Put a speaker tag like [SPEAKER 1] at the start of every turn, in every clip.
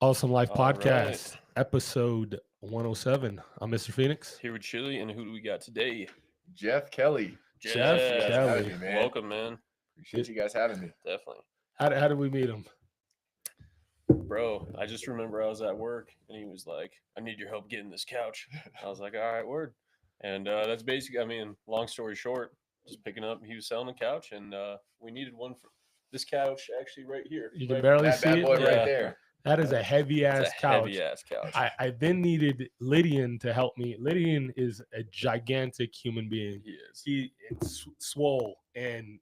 [SPEAKER 1] Awesome Life
[SPEAKER 2] All
[SPEAKER 1] Podcast, episode 107. I'm Mr. Phoenix.
[SPEAKER 2] Here with Chili, and who do we got today?
[SPEAKER 3] Jeff Kelly.
[SPEAKER 1] Jeff
[SPEAKER 3] Thanks for
[SPEAKER 1] Kelly.
[SPEAKER 3] having me, man.
[SPEAKER 2] Welcome, man.
[SPEAKER 3] Appreciate you guys having me.
[SPEAKER 2] Definitely.
[SPEAKER 1] How did we meet him?
[SPEAKER 2] Bro, I just remember I was at work, and he was like, I need your help getting this couch. I was like, all right, word. And that's basically, long story short, just picking up, he was selling a couch, and we needed one for this couch actually right here.
[SPEAKER 1] You can
[SPEAKER 2] Right-
[SPEAKER 1] barely
[SPEAKER 3] That
[SPEAKER 1] see
[SPEAKER 3] bad
[SPEAKER 1] it.
[SPEAKER 3] boy
[SPEAKER 2] Yeah.
[SPEAKER 3] right there.
[SPEAKER 1] That is a heavy
[SPEAKER 2] It's
[SPEAKER 1] ass
[SPEAKER 2] a
[SPEAKER 1] couch.
[SPEAKER 2] heavy ass couch.
[SPEAKER 1] I then needed Lydian to help me. Lydian is a gigantic human being.
[SPEAKER 2] He is.
[SPEAKER 1] It's swole, and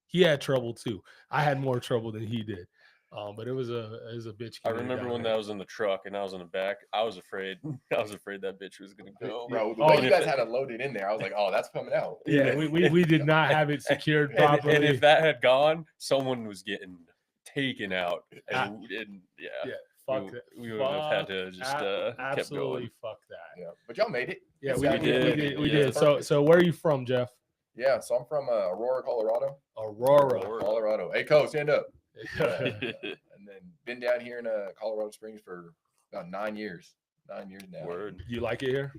[SPEAKER 1] he had trouble too. I had more trouble than he did, but it was a bitch.
[SPEAKER 2] I
[SPEAKER 1] getting it
[SPEAKER 2] remember
[SPEAKER 1] down
[SPEAKER 2] when
[SPEAKER 1] there.
[SPEAKER 2] that was in the truck, and I was in the back. I was afraid. I was afraid that bitch was gonna go.
[SPEAKER 3] Bro, the
[SPEAKER 1] Oh,
[SPEAKER 3] way
[SPEAKER 1] and
[SPEAKER 3] you
[SPEAKER 2] if
[SPEAKER 3] guys
[SPEAKER 2] it-
[SPEAKER 3] had it loaded in there, I was like, oh, that's coming out.
[SPEAKER 1] Yeah, we did not have it secured properly.
[SPEAKER 2] And if that had gone, someone was getting taken out. And yeah.
[SPEAKER 1] yeah, fuck that.
[SPEAKER 2] We would have had to just kept
[SPEAKER 1] absolutely
[SPEAKER 2] going.
[SPEAKER 1] fuck that.
[SPEAKER 3] Yeah, but y'all made it.
[SPEAKER 1] Yeah,
[SPEAKER 3] This
[SPEAKER 1] we
[SPEAKER 3] guy
[SPEAKER 1] did. We
[SPEAKER 2] Yeah.
[SPEAKER 1] did. So where are you from, Jeff?
[SPEAKER 3] Yeah, so I'm from Aurora, Colorado.
[SPEAKER 1] Aurora.
[SPEAKER 3] Colorado. Hey, Co, stand up.
[SPEAKER 1] Yeah.
[SPEAKER 3] And then been down here in Colorado Springs for about 9 years. 9 years now.
[SPEAKER 2] Word.
[SPEAKER 1] You like it here?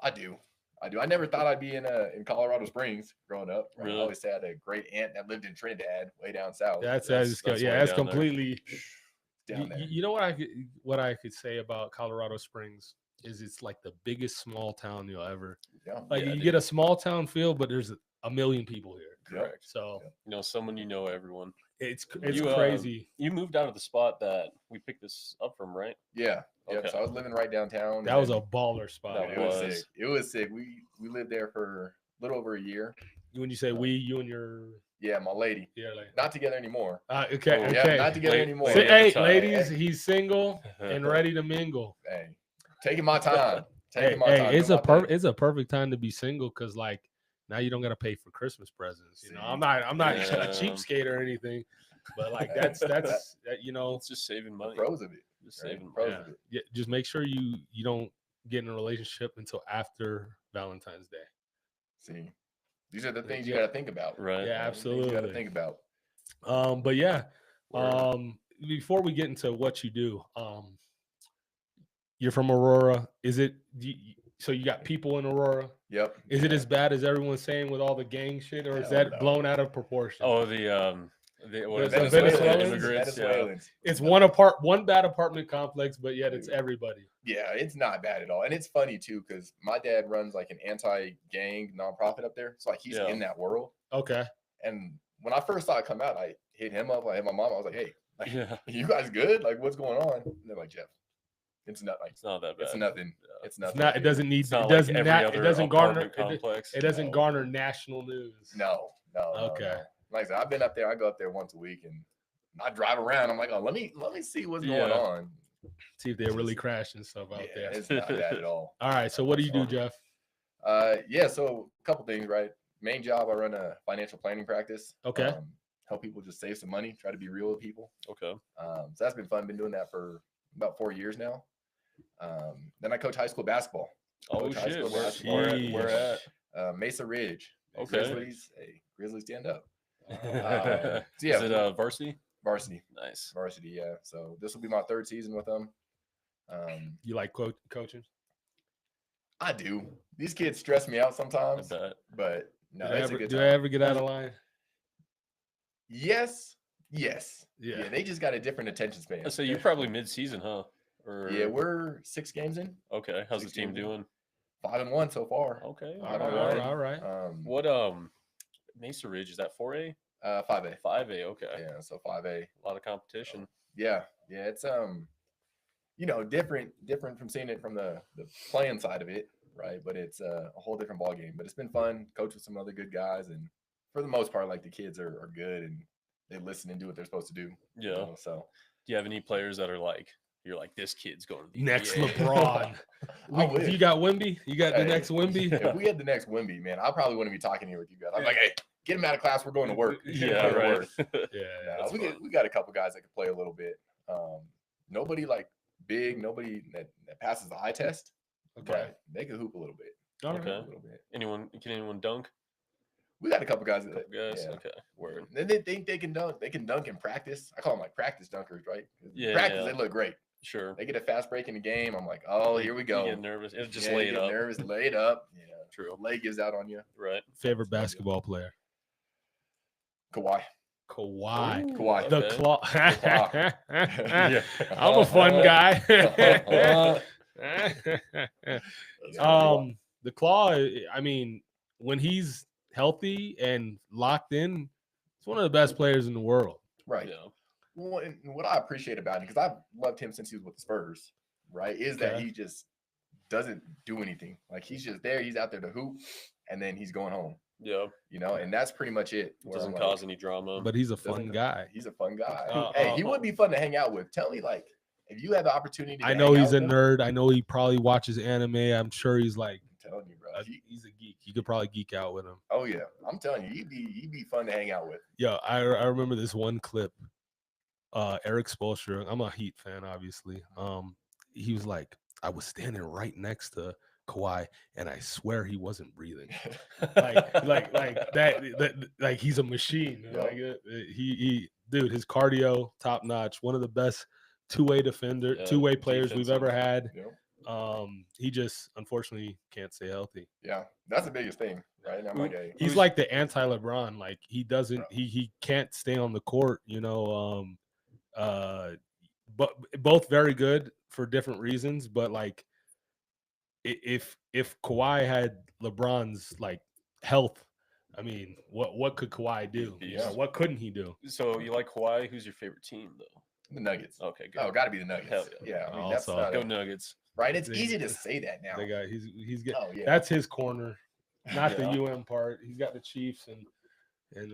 [SPEAKER 3] I do. I never thought I'd be in Colorado Springs growing up. Right?
[SPEAKER 2] Really?
[SPEAKER 3] I always had a great aunt that lived in Trinidad, way down south.
[SPEAKER 1] That's
[SPEAKER 2] That's
[SPEAKER 1] that's
[SPEAKER 2] way
[SPEAKER 1] that's
[SPEAKER 2] down there.
[SPEAKER 1] completely.
[SPEAKER 3] down there.
[SPEAKER 1] You know what I could say about Colorado Springs is it's like the biggest small town you'll ever.
[SPEAKER 3] Yeah.
[SPEAKER 1] Like
[SPEAKER 2] Yeah,
[SPEAKER 1] you
[SPEAKER 2] dude.
[SPEAKER 1] get a small town feel, but there's a million people here.
[SPEAKER 2] Correct.
[SPEAKER 1] So
[SPEAKER 2] Someone everyone.
[SPEAKER 1] it's
[SPEAKER 2] You,
[SPEAKER 1] crazy.
[SPEAKER 2] You moved out of the spot that we picked this up from, right?
[SPEAKER 3] Yeah. Yeah.
[SPEAKER 2] Okay.
[SPEAKER 3] So I was living right downtown.
[SPEAKER 1] That was a baller spot.
[SPEAKER 2] That
[SPEAKER 3] It was
[SPEAKER 2] was.
[SPEAKER 3] sick. It was sick. We lived there for a little over a year.
[SPEAKER 1] When you say we, you and your
[SPEAKER 3] Yeah, my lady.
[SPEAKER 1] like
[SPEAKER 3] Not together anymore.
[SPEAKER 1] okay,
[SPEAKER 2] Oh,
[SPEAKER 1] okay.
[SPEAKER 3] Yeah, not together
[SPEAKER 2] Late-
[SPEAKER 3] anymore.
[SPEAKER 2] late
[SPEAKER 1] Say,
[SPEAKER 2] at the
[SPEAKER 1] hey,
[SPEAKER 2] time.
[SPEAKER 1] ladies, he's single and ready to mingle.
[SPEAKER 3] Hey, taking my time.
[SPEAKER 1] Hey,
[SPEAKER 3] Taking my time.
[SPEAKER 1] it's
[SPEAKER 3] doing my thing.
[SPEAKER 1] it's a perfect time to be single because like now you don't gotta pay for Christmas presents. You know,
[SPEAKER 3] See?
[SPEAKER 1] I'm not
[SPEAKER 2] Yeah.
[SPEAKER 1] a cheapskate or anything, but like that's you know,
[SPEAKER 2] It's just saving
[SPEAKER 3] The
[SPEAKER 2] money.
[SPEAKER 3] pros of it.
[SPEAKER 2] Just
[SPEAKER 3] right?
[SPEAKER 2] saving
[SPEAKER 3] Pros
[SPEAKER 2] money.
[SPEAKER 3] of it.
[SPEAKER 1] yeah, just make sure you don't get in a relationship until after Valentine's Day.
[SPEAKER 3] See, these are the things you got to think about.
[SPEAKER 2] Right.
[SPEAKER 1] Yeah,
[SPEAKER 3] These are the things you got to
[SPEAKER 1] absolutely.
[SPEAKER 3] think about.
[SPEAKER 1] But yeah,
[SPEAKER 2] Word.
[SPEAKER 1] before we get into what you do, you're from Aurora. Is it so you got people in Aurora?
[SPEAKER 3] Yep.
[SPEAKER 1] Is it
[SPEAKER 3] Yeah.
[SPEAKER 1] as bad as everyone's saying with all the gang shit, or is
[SPEAKER 3] Hell
[SPEAKER 1] that
[SPEAKER 3] no.
[SPEAKER 1] blown out of proportion?
[SPEAKER 2] Oh, what is
[SPEAKER 1] The
[SPEAKER 2] it?
[SPEAKER 1] Venezuelans?
[SPEAKER 2] Immigrants. Yeah.
[SPEAKER 3] Venezuelans.
[SPEAKER 1] It's one bad apartment complex, but yet it's everybody.
[SPEAKER 3] Yeah, it's not bad at all. And it's funny too, because my dad runs like an anti-gang nonprofit up there. So like he's
[SPEAKER 2] Yeah.
[SPEAKER 3] in that world.
[SPEAKER 1] Okay.
[SPEAKER 3] And when I first saw it come out, I hit him up. I hit my mom. I was like, hey, like,
[SPEAKER 2] Yeah.
[SPEAKER 3] you guys good? Like, what's going on? And they're like, Jeff, it's not like
[SPEAKER 2] It's not that bad.
[SPEAKER 3] it's nothing.
[SPEAKER 2] Yeah.
[SPEAKER 3] It's
[SPEAKER 1] It's
[SPEAKER 3] nothing.
[SPEAKER 1] not. It
[SPEAKER 3] dude.
[SPEAKER 1] doesn't need.
[SPEAKER 2] It's
[SPEAKER 1] It
[SPEAKER 2] not like
[SPEAKER 1] doesn't.
[SPEAKER 2] every
[SPEAKER 1] It
[SPEAKER 2] other
[SPEAKER 1] doesn't garner.
[SPEAKER 2] apartment complex.
[SPEAKER 1] It doesn't
[SPEAKER 3] No.
[SPEAKER 1] garner national news.
[SPEAKER 3] No.
[SPEAKER 1] Okay.
[SPEAKER 3] No. Like I said, I've been up there. I go up there once a week and I drive around. I'm like, oh, let me see what's going
[SPEAKER 2] Yeah.
[SPEAKER 3] on.
[SPEAKER 1] See if they're really crashing stuff out
[SPEAKER 3] Yeah,
[SPEAKER 1] there.
[SPEAKER 3] it's not bad at all.
[SPEAKER 1] All right. So what do you do, Jeff?
[SPEAKER 3] Yeah, so a couple things, right? Main job, I run a financial planning practice.
[SPEAKER 1] Okay.
[SPEAKER 3] Help people just save some money, try to be real with people.
[SPEAKER 2] Okay.
[SPEAKER 3] So that's been fun. Been doing that for about 4 years now. Then I coach high school basketball.
[SPEAKER 2] Oh
[SPEAKER 3] Coach high
[SPEAKER 2] shit.
[SPEAKER 3] school
[SPEAKER 2] Where
[SPEAKER 3] basketball.
[SPEAKER 2] at?
[SPEAKER 3] Mesa Ridge.
[SPEAKER 2] Okay.
[SPEAKER 3] Grizzlies. Hey, Grizzlies stand up.
[SPEAKER 2] Yeah.
[SPEAKER 3] So yeah,
[SPEAKER 2] Is it varsity?
[SPEAKER 3] varsity.
[SPEAKER 2] Nice.
[SPEAKER 3] Varsity, yeah. So this will be my 3rd season with them.
[SPEAKER 1] You like coaching?
[SPEAKER 3] I do. These kids stress me out
[SPEAKER 2] I
[SPEAKER 3] sometimes,
[SPEAKER 2] bet.
[SPEAKER 3] but no,
[SPEAKER 1] do
[SPEAKER 3] it's a good
[SPEAKER 1] do
[SPEAKER 3] time.
[SPEAKER 1] I ever get out of line?
[SPEAKER 3] Yes.
[SPEAKER 1] Yeah.
[SPEAKER 3] Yeah, they just got a different attention span.
[SPEAKER 2] So you're probably mid-season, huh? Or
[SPEAKER 3] Yeah, we're 6 games in,
[SPEAKER 2] okay. How's the
[SPEAKER 3] 16
[SPEAKER 2] team doing?
[SPEAKER 3] 5-1 so far.
[SPEAKER 2] Okay.
[SPEAKER 1] All
[SPEAKER 3] All
[SPEAKER 1] right.
[SPEAKER 3] right.
[SPEAKER 1] All right.
[SPEAKER 2] What Mesa Ridge is that 4A?
[SPEAKER 3] 5A.
[SPEAKER 2] 5A. Okay.
[SPEAKER 3] Yeah, so 5A.
[SPEAKER 2] A lot of competition.
[SPEAKER 3] Yeah, it's different from seeing it from the playing side of it, right? But it's a whole different ball game. But it's been fun. Coach with some other good guys, and for the most part, like the kids are good and they listen and do what they're supposed to do. you
[SPEAKER 2] Yeah.
[SPEAKER 3] know, So
[SPEAKER 2] Do you have any players that are like you're like this kid's going to the
[SPEAKER 1] Next
[SPEAKER 2] NBA?
[SPEAKER 1] LeBron.
[SPEAKER 3] I wish.
[SPEAKER 1] You got Wimby? You got the
[SPEAKER 3] Hey,
[SPEAKER 1] next Wimby?
[SPEAKER 3] if we had the next Wimby, man, I probably wouldn't be talking here with you guys. I'm like, hey, get him out of class. We're going to work. Get him
[SPEAKER 2] Yeah.
[SPEAKER 3] out to
[SPEAKER 2] Right.
[SPEAKER 3] work.
[SPEAKER 1] Yeah.
[SPEAKER 3] No, we got a couple guys that can play a little bit. Nobody like big, nobody that passes the eye test.
[SPEAKER 1] Okay.
[SPEAKER 3] But they can hoop a little bit.
[SPEAKER 1] All
[SPEAKER 2] Okay.
[SPEAKER 1] right.
[SPEAKER 3] A little bit.
[SPEAKER 2] Can anyone dunk?
[SPEAKER 3] We got a couple guys that
[SPEAKER 2] Guys.
[SPEAKER 3] yeah.
[SPEAKER 2] Okay. Word.
[SPEAKER 3] Then they think they can dunk. They can dunk in practice. I call them like practice dunkers, right? In
[SPEAKER 2] Yeah,
[SPEAKER 3] practice,
[SPEAKER 2] yeah.
[SPEAKER 3] they look great.
[SPEAKER 2] Sure.
[SPEAKER 3] They get a fast break in the game. I'm like, oh, here we go.
[SPEAKER 2] You get nervous. It just
[SPEAKER 3] Yeah,
[SPEAKER 2] lay
[SPEAKER 3] you
[SPEAKER 2] it
[SPEAKER 3] get
[SPEAKER 2] up.
[SPEAKER 3] nervous, lay it up. Yeah,
[SPEAKER 2] True.
[SPEAKER 3] leg gives out on you.
[SPEAKER 2] Right.
[SPEAKER 1] Favorite basketball player?
[SPEAKER 3] Kawhi.
[SPEAKER 1] Kawhi.
[SPEAKER 2] Ooh,
[SPEAKER 3] Kawhi.
[SPEAKER 1] The
[SPEAKER 2] okay.
[SPEAKER 1] claw.
[SPEAKER 3] Yeah.
[SPEAKER 1] I'm a fun guy.
[SPEAKER 3] Yeah,
[SPEAKER 1] The claw. I mean, when he's healthy and locked in, he's one of the best players in the world.
[SPEAKER 3] right.
[SPEAKER 2] Yeah.
[SPEAKER 3] Well, and what I appreciate about him, because I've loved him since he was with the Spurs, right, is that
[SPEAKER 1] Okay.
[SPEAKER 3] he just doesn't do anything. Like, he's just there. He's out there to hoop, and then he's going home.
[SPEAKER 2] Yeah.
[SPEAKER 3] And that's pretty much it. where
[SPEAKER 2] Doesn't
[SPEAKER 3] I'm
[SPEAKER 2] cause
[SPEAKER 3] like,
[SPEAKER 2] any drama.
[SPEAKER 1] But he's a
[SPEAKER 3] doesn't
[SPEAKER 1] fun
[SPEAKER 3] co-
[SPEAKER 1] guy.
[SPEAKER 3] He's a fun guy.
[SPEAKER 1] Uh,
[SPEAKER 3] Hey, he would be fun to hang out with. Tell me, like, if you had the opportunity to
[SPEAKER 1] I know
[SPEAKER 3] hang
[SPEAKER 1] he's
[SPEAKER 3] out
[SPEAKER 1] a
[SPEAKER 3] with him,
[SPEAKER 1] nerd. I know he probably watches anime. I'm sure he's like,
[SPEAKER 3] I'm telling you, bro.
[SPEAKER 1] he's a geek. You could probably geek out with him.
[SPEAKER 3] Oh yeah, I'm telling you, he'd be fun to hang out with.
[SPEAKER 1] Yo, I remember this one clip. Eric Spoelstra, I'm a Heat fan, obviously. He was like, I was standing right next to Kawhi, and I swear he wasn't breathing. like that, like he's a machine.
[SPEAKER 3] Yeah.
[SPEAKER 1] Like he, dude, his cardio top notch. One of the best two-way two-way players we've ever had.
[SPEAKER 3] Yeah.
[SPEAKER 1] He just unfortunately can't stay healthy.
[SPEAKER 3] Yeah, that's the biggest thing, right? And I'm like, hey,
[SPEAKER 1] He's like the anti-LeBron. Like he doesn't,
[SPEAKER 3] Bro.
[SPEAKER 1] he can't stay on the court. But both very good for different reasons. But like, if Kawhi had LeBron's like health, I mean, what could Kawhi do?
[SPEAKER 3] Yeah.
[SPEAKER 1] What couldn't he do?
[SPEAKER 2] So you like Kawhi? Who's your favorite team though?
[SPEAKER 3] the Nuggets.
[SPEAKER 2] Okay, good.
[SPEAKER 3] Oh, got to be the Nuggets.
[SPEAKER 2] Hell
[SPEAKER 3] yeah. I mean,
[SPEAKER 1] Also,
[SPEAKER 3] that's not
[SPEAKER 2] Go
[SPEAKER 3] a,
[SPEAKER 2] Nuggets.
[SPEAKER 3] right. It's
[SPEAKER 1] They-
[SPEAKER 3] easy to say that now.
[SPEAKER 1] The guy, he's getting.
[SPEAKER 3] Oh yeah.
[SPEAKER 1] That's his corner, not
[SPEAKER 2] Yeah.
[SPEAKER 1] the part. He's got the Chiefs and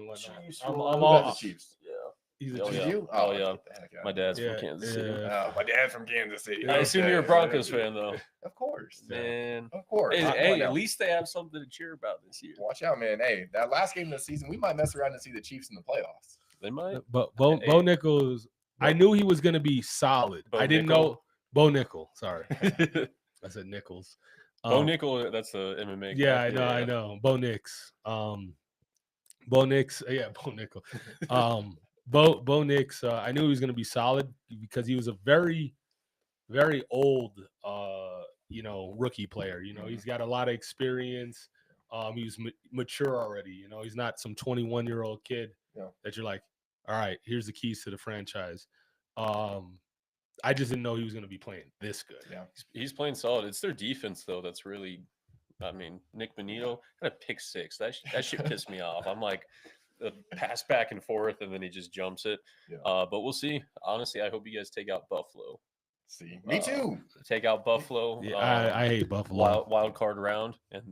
[SPEAKER 1] whatnot.
[SPEAKER 2] Chiefs,
[SPEAKER 1] I'm
[SPEAKER 2] who
[SPEAKER 3] Who
[SPEAKER 1] all.
[SPEAKER 3] got the Chiefs.
[SPEAKER 2] Yeah.
[SPEAKER 1] He's a
[SPEAKER 2] Oh,
[SPEAKER 3] Did
[SPEAKER 1] Chief.
[SPEAKER 2] yeah.
[SPEAKER 3] you?
[SPEAKER 2] Oh,
[SPEAKER 3] get
[SPEAKER 2] yeah.
[SPEAKER 3] the heck out
[SPEAKER 2] My
[SPEAKER 3] of
[SPEAKER 2] dad's
[SPEAKER 1] Yeah,
[SPEAKER 2] from Kansas City.
[SPEAKER 1] yeah.
[SPEAKER 3] Oh, my dad's from Kansas City.
[SPEAKER 2] I assume you're a
[SPEAKER 3] Okay,
[SPEAKER 2] Broncos
[SPEAKER 3] okay.
[SPEAKER 2] fan though.
[SPEAKER 3] Of course.
[SPEAKER 2] Man.
[SPEAKER 3] Of course.
[SPEAKER 2] Hey,
[SPEAKER 3] Come on
[SPEAKER 2] hey,
[SPEAKER 3] now.
[SPEAKER 2] at least they have something to cheer about this year.
[SPEAKER 3] Watch out, man. Hey, that last game of the season, we might mess around and see the Chiefs in the playoffs.
[SPEAKER 2] They might.
[SPEAKER 1] But Bo
[SPEAKER 2] Hey.
[SPEAKER 1] Nichols, I knew he was going to be solid.
[SPEAKER 2] Bo
[SPEAKER 1] I didn't
[SPEAKER 2] Nickel.
[SPEAKER 1] know Bo Nickel. Sorry, I said Nichols.
[SPEAKER 2] Bo Nickel, that's the MMA.
[SPEAKER 1] Yeah,
[SPEAKER 2] guy.
[SPEAKER 1] I know, I know. Bo Nix. Bo Nix. Yeah, Bo Nickel. Bo Nix. I knew he was going to be solid because he was a very, very old, rookie player. He's got a lot of experience. He's mature already. He's not some 21-year-old kid
[SPEAKER 3] Yeah.
[SPEAKER 1] that you're like, all right, here's the keys to the franchise. I just didn't know he was going to be playing this good.
[SPEAKER 3] Yeah.
[SPEAKER 2] He's playing solid. It's their defense though that's really. I mean, Nick Bonito got a pick six. That shit pissed me off. I'm like, the pass back and forth, and then he just jumps it.
[SPEAKER 3] Yeah.
[SPEAKER 2] But we'll see. Honestly, I hope you guys take out Buffalo.
[SPEAKER 3] See, me too.
[SPEAKER 2] Take out Buffalo.
[SPEAKER 1] Yeah, I hate Buffalo.
[SPEAKER 2] Wild card round, and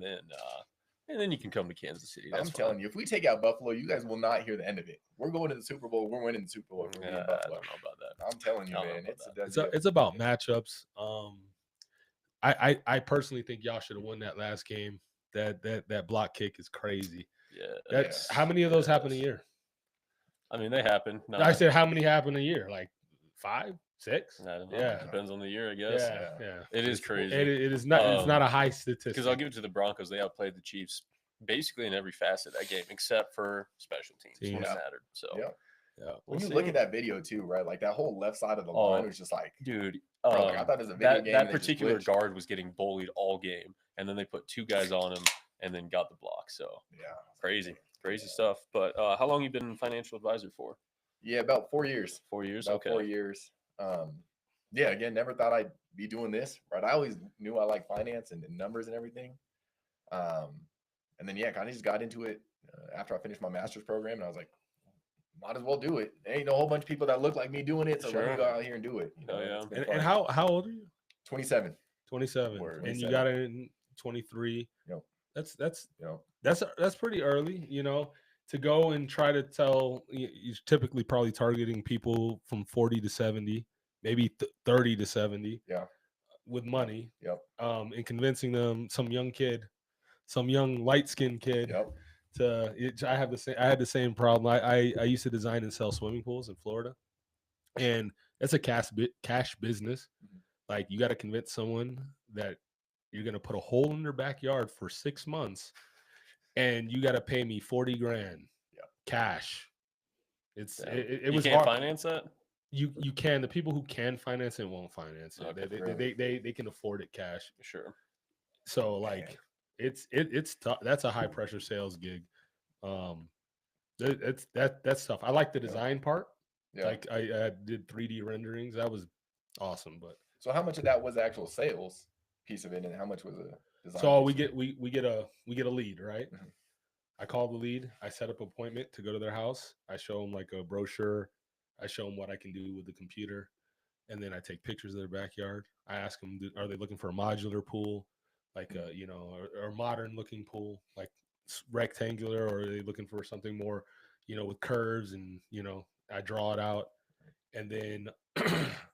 [SPEAKER 2] then you can come to Kansas City.
[SPEAKER 3] I'm telling you, if we take out Buffalo, you guys will not hear the end of it. We're going to the Super Bowl. We're winning the Super Bowl. If we're beating
[SPEAKER 2] I
[SPEAKER 3] Buffalo.
[SPEAKER 2] don't know about that.
[SPEAKER 3] I'm telling you,
[SPEAKER 2] I don't know
[SPEAKER 3] man.
[SPEAKER 2] about
[SPEAKER 1] It's about matchups. I personally think y'all should have won that last game. That block kick is crazy.
[SPEAKER 2] Yeah.
[SPEAKER 1] How many of those happen a
[SPEAKER 2] Yes.
[SPEAKER 1] year?
[SPEAKER 2] I mean, they happen. No,
[SPEAKER 1] I said how many happen a year? Like 5, 6?
[SPEAKER 2] I don't know.
[SPEAKER 1] Yeah.
[SPEAKER 2] Depends on the year, I guess.
[SPEAKER 1] Yeah.
[SPEAKER 2] It is crazy.
[SPEAKER 1] It is not. It's not a high statistic.
[SPEAKER 2] Because I'll give it to the Broncos. They outplayed the Chiefs basically in every facet of that game, except for special teams when it
[SPEAKER 3] Yeah.
[SPEAKER 2] mattered. So,
[SPEAKER 3] Yeah.
[SPEAKER 2] we'll
[SPEAKER 3] When you
[SPEAKER 2] see.
[SPEAKER 3] look at that video too, right? Like that whole left side of the line was just like,
[SPEAKER 2] dude,
[SPEAKER 3] bro, like, I thought it was a video
[SPEAKER 2] that
[SPEAKER 3] game.
[SPEAKER 2] that
[SPEAKER 3] and it just
[SPEAKER 2] particular
[SPEAKER 3] glitched.
[SPEAKER 2] guard was getting bullied all game, and then they put 2 guys on him, and then got the block. So
[SPEAKER 3] Yeah.
[SPEAKER 2] crazy stuff. But how long you been financial advisor for?
[SPEAKER 3] Yeah, about 4 years.
[SPEAKER 2] 4 years.
[SPEAKER 3] About
[SPEAKER 2] Okay.
[SPEAKER 3] 4 years. Yeah, again, never thought I'd be doing this, right? I always knew I like finance and numbers and everything. And then, yeah, kind of just got into it after I finished my master's program. And I was like, might as well do it. There ain't no whole bunch of people that look like me doing it. So let
[SPEAKER 2] Sure.
[SPEAKER 3] me go out here and do it.
[SPEAKER 2] Oh, yeah.
[SPEAKER 3] It's been
[SPEAKER 1] and
[SPEAKER 3] fun.
[SPEAKER 1] how old are you?
[SPEAKER 3] 27.
[SPEAKER 1] 27.
[SPEAKER 2] Word.
[SPEAKER 1] And you
[SPEAKER 3] 27.
[SPEAKER 1] got it in 23.
[SPEAKER 3] Yep.
[SPEAKER 1] That's
[SPEAKER 3] You know,
[SPEAKER 1] that's pretty early, to go and try to tell. You're typically probably targeting people from 40 to 70, maybe 30 to 70.
[SPEAKER 3] Yeah.
[SPEAKER 1] With money.
[SPEAKER 3] Yep.
[SPEAKER 1] And convincing them, some young light-skinned kid.
[SPEAKER 3] Yep.
[SPEAKER 1] I had the same problem. I used to design and sell swimming pools in Florida, and that's a cash business.
[SPEAKER 3] Mhm.
[SPEAKER 1] Like, you got to convince someone that you're gonna put a hole in their backyard for 6 months, and you got to pay me $40,000
[SPEAKER 3] Yeah.
[SPEAKER 1] cash. It
[SPEAKER 2] You
[SPEAKER 1] was
[SPEAKER 2] can't
[SPEAKER 1] hard.
[SPEAKER 2] finance that.
[SPEAKER 1] you can, the people who can finance it won't finance it.
[SPEAKER 2] Okay,
[SPEAKER 1] They can afford it cash.
[SPEAKER 2] Sure.
[SPEAKER 1] So
[SPEAKER 3] Man.
[SPEAKER 1] like it's tough. That's a high pressure sales gig. Um, that's tough. I like the design part.
[SPEAKER 3] Yeah.
[SPEAKER 1] Like I did 3D renderings. That was awesome. But
[SPEAKER 3] So how much of that was the actual sales piece of it, and how much was a design?
[SPEAKER 1] so
[SPEAKER 3] piece
[SPEAKER 1] we
[SPEAKER 3] of it?
[SPEAKER 1] get we get a lead, right?
[SPEAKER 3] Mhm.
[SPEAKER 1] I call the lead. I set up an appointment to go to their house. I show them like a brochure. I show them what I can do with the computer, and then I take pictures of their backyard. I ask them, are they looking for a modular pool, like a or modern looking pool, like rectangular, or are they looking for something more, with curves and I draw it out, and then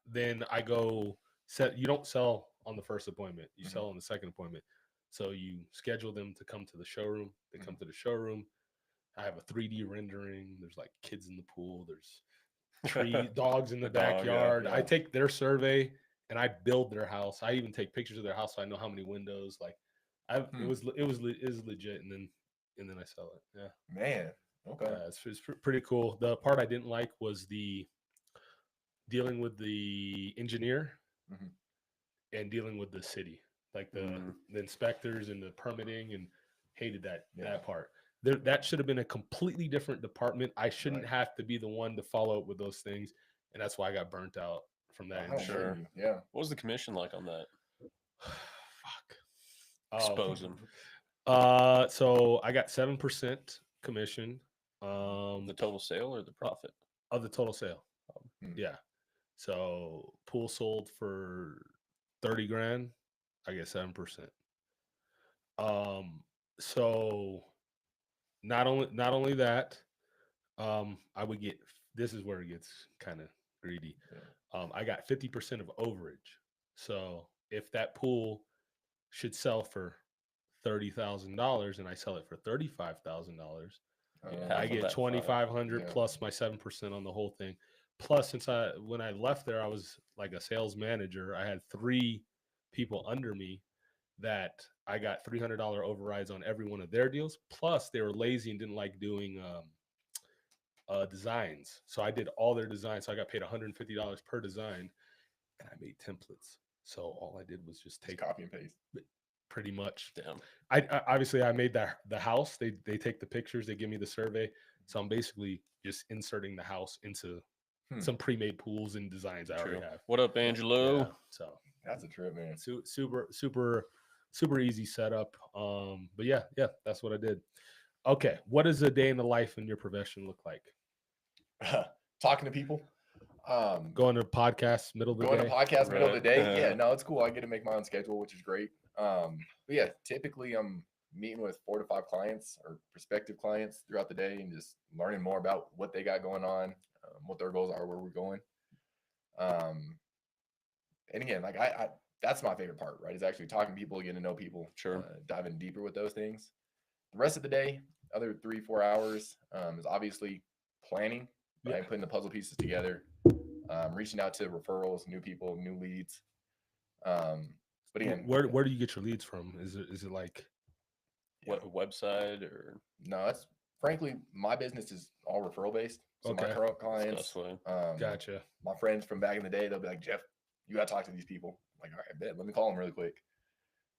[SPEAKER 1] then I go set. You don't sell on the first appointment. You sell on the second appointment. So you schedule them to come to the showroom. They come to the showroom. I have a 3D rendering. There's like kids in the pool. There's dogs in the
[SPEAKER 2] A dog, yeah,
[SPEAKER 1] backyard. I
[SPEAKER 3] yeah.
[SPEAKER 1] take their survey and I build their house. I even take pictures of their house so I know how many windows. Like, it was legit, and then I sell it. Yeah,
[SPEAKER 3] Man. Okay.
[SPEAKER 1] yeah, it's pretty cool. The part I didn't like was the dealing with the engineer
[SPEAKER 3] Mhm.
[SPEAKER 1] and dealing with the city, like
[SPEAKER 2] Mm.
[SPEAKER 1] the inspectors and the permitting, and hated that
[SPEAKER 3] Yeah.
[SPEAKER 1] part. That should have been a completely different department. I shouldn't
[SPEAKER 3] Right.
[SPEAKER 1] have to be the one to follow up with those things, and that's why I got burnt out from that
[SPEAKER 3] I don't
[SPEAKER 1] industry.
[SPEAKER 3] blame
[SPEAKER 2] Sure.
[SPEAKER 3] you. Yeah.
[SPEAKER 2] What was the commission like on that?
[SPEAKER 1] Fuck.
[SPEAKER 2] Expose them.
[SPEAKER 1] So I got 7% commission
[SPEAKER 2] The total sale or the profit?
[SPEAKER 1] of the total sale.
[SPEAKER 3] Hmm.
[SPEAKER 1] Yeah. So pool sold for 30 grand. I get 7%. So not only that, I would get, this is where it gets kind of greedy.
[SPEAKER 3] Yeah.
[SPEAKER 1] I got 50% of overage. So if that pool should sell for $30,000 and I sell it for $35,000,
[SPEAKER 2] half
[SPEAKER 1] I
[SPEAKER 2] of
[SPEAKER 1] get
[SPEAKER 2] that
[SPEAKER 1] 2,500
[SPEAKER 3] Yeah.
[SPEAKER 1] plus my 7% on the whole thing. Plus, when I left there, I was like a sales manager. I had 3 people under me that I got $300 overrides on every one of their deals. Plus, they were lazy and didn't like doing designs. So I did all their designs. So I got paid $150 per design, and I made templates. So all I did was just
[SPEAKER 3] Just
[SPEAKER 1] take
[SPEAKER 3] copy and paste.
[SPEAKER 1] pretty much.
[SPEAKER 2] Damn.
[SPEAKER 1] I obviously I made the house. They take the pictures. They give me the survey. So I'm basically just inserting the house into some pre-made pools and designs I already
[SPEAKER 2] True.
[SPEAKER 1] have.
[SPEAKER 2] What up, Angelo?
[SPEAKER 1] Yeah, so
[SPEAKER 3] That's a trip, man.
[SPEAKER 1] super easy setup. But yeah, that's what I did. Okay, what does a day in the life in your profession look like?
[SPEAKER 3] Talking to people.
[SPEAKER 1] Going to podcasts middle of the
[SPEAKER 3] Going
[SPEAKER 1] day.
[SPEAKER 3] to podcast middle of the day.
[SPEAKER 2] Right.
[SPEAKER 3] Yeah, no, it's cool. I get to make my own schedule, which is great. But yeah, typically I'm meeting with 4 to 5 clients or prospective clients throughout the day and just learning more about what they got going on, what their goals are, where we're going. And again, like I that's my favorite part, right? Is actually talking to people, getting to know people,
[SPEAKER 2] Sure.
[SPEAKER 3] diving deeper with those things. The rest of the day, other 3-4 hours, is obviously planning, right?
[SPEAKER 1] Yeah.
[SPEAKER 3] Putting the puzzle pieces together, reaching out to referrals, new people, new leads. But again,
[SPEAKER 1] Where do you get your leads from? Is it like
[SPEAKER 2] What website or
[SPEAKER 3] no, it's frankly my business is all referral based. So my
[SPEAKER 1] Okay.
[SPEAKER 3] current clients,
[SPEAKER 2] Discuss
[SPEAKER 1] gotcha?
[SPEAKER 3] my friends from back in the day, they'll be like, Geoff, you got to talk to these people. I'm like, all right, bet. Let me call them really quick.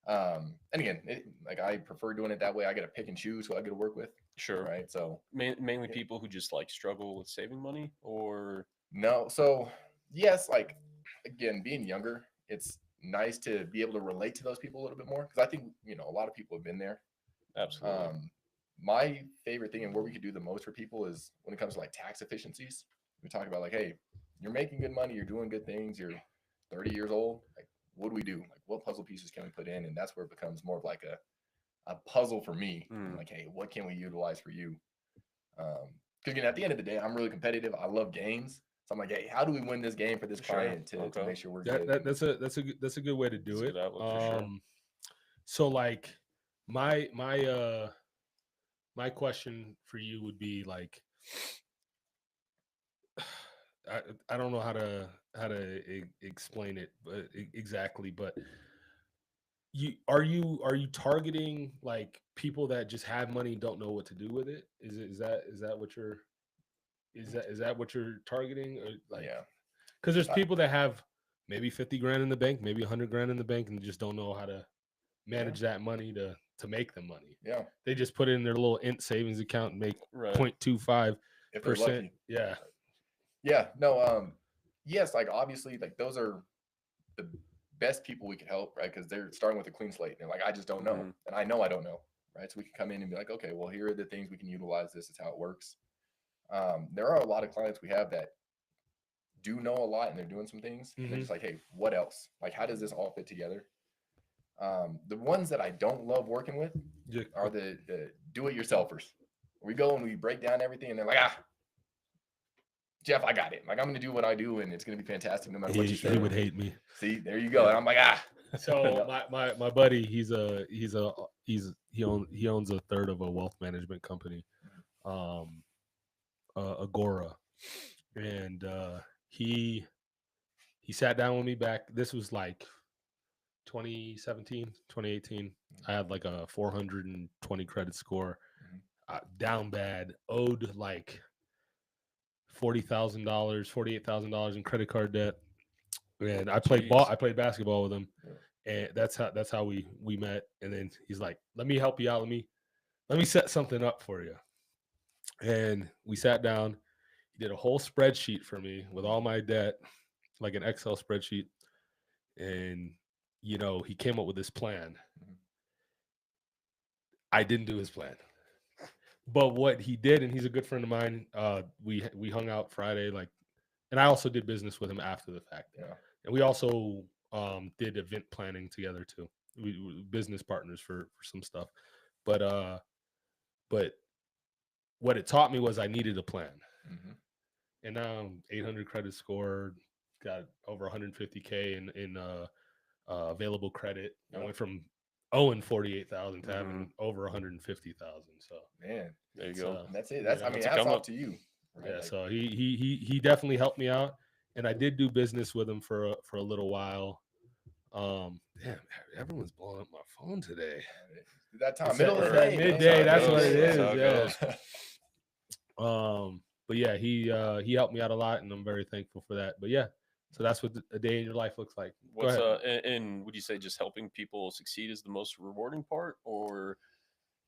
[SPEAKER 3] And again, like I prefer doing it that way. I get to pick and choose who I get to work with.
[SPEAKER 2] Sure.
[SPEAKER 3] Right. So
[SPEAKER 2] Mainly
[SPEAKER 3] Yeah.
[SPEAKER 2] people who just like struggle with saving money, or
[SPEAKER 3] no. So yes, like again, being younger, it's nice to be able to relate to those people a little bit more because I think a lot of people have been there.
[SPEAKER 2] absolutely.
[SPEAKER 3] My favorite thing and where we could do the most for people is when it comes to like tax efficiencies. We talk about like, hey, you're making good money, you're doing good things, you're 30 years old. Like, what do we do? Like, what puzzle pieces can we put in? And that's where it becomes more of like a puzzle for me.
[SPEAKER 2] Mm.
[SPEAKER 3] Like, hey, what can we utilize for you? Because again, at the end of the day, I'm really competitive. I love games. So I'm like, hey, how do we win this game for this
[SPEAKER 2] Sure.
[SPEAKER 3] client to
[SPEAKER 2] Okay.
[SPEAKER 3] make sure we're good?
[SPEAKER 1] That's a good way to do
[SPEAKER 2] That's a
[SPEAKER 1] it.
[SPEAKER 2] good outlook for sure.
[SPEAKER 1] So like my question for you would be like, I don't know how to explain it exactly, but are you targeting like people that just have money and don't know what to do with it? Is that what you're targeting, or like
[SPEAKER 3] Yeah.
[SPEAKER 1] Because there's people that have maybe 50 grand in the bank, maybe 100 grand in the bank, and just don't know how to manage that money to make them money.
[SPEAKER 3] Yeah.
[SPEAKER 1] They just put it in their little int savings account and make
[SPEAKER 2] Right.
[SPEAKER 1] 0.25%.
[SPEAKER 3] If they're lucky.
[SPEAKER 1] Yeah.
[SPEAKER 3] Yeah. No. Yes. Like obviously, like those are the best people we could help, right? Because they're starting with a clean slate. And they're like, I just don't know, and I know I don't know, right? So we can come in and be like, okay, well, here are the things we can utilize. This is how it works. There are a lot of clients we have that do know a lot, and they're doing some things. And they're just like, hey, what else? Like, how does this all fit together? The ones that I don't love working with are the do-it-yourselfers. We go and we break down everything, and they're like, Geoff, I got it. Like, I'm going to do what I do, and it's going to be fantastic no matter what you say.
[SPEAKER 1] He would hate me.
[SPEAKER 3] See, there you go. And I'm like,
[SPEAKER 1] So my buddy, he owns a third of a wealth management company, Agora, and he sat down with me back. This was like 2017, 2018. I had like a 420 credit score, down bad, owed like $40,000, $48,000 in credit card debt, and I played ball. I played basketball with him, and that's how we met. And then he's like, "Let me help you out. Let me set something up for you." And we sat down. He did a whole spreadsheet for me with all my debt, like an Excel spreadsheet, and he came up with this plan. I didn't do his plan. But what he did, and he's a good friend of mine, we hung out Friday, and I also did business with him after the fact.
[SPEAKER 3] Yeah.
[SPEAKER 1] And we also did event planning together too. We were business partners for some stuff. But what it taught me was I needed a plan. And now I'm 800 credit score, got over 150K in available credit. I went from owing 48,000 to having over 150,000. So
[SPEAKER 3] man,
[SPEAKER 2] there you go.
[SPEAKER 3] And that's it. That's I mean, that's up to you. Right?
[SPEAKER 1] Yeah. So he definitely helped me out, and I did do business with him for a little while. Damn, everyone's blowing up my phone today.
[SPEAKER 3] That time, middle of the day,
[SPEAKER 1] midday. That's what it is.
[SPEAKER 3] Yeah.
[SPEAKER 1] But yeah, he helped me out a lot, and I'm very thankful for that. But yeah. So that's what a day in your life looks like.
[SPEAKER 2] What's and would you say just helping people succeed is the most rewarding part, or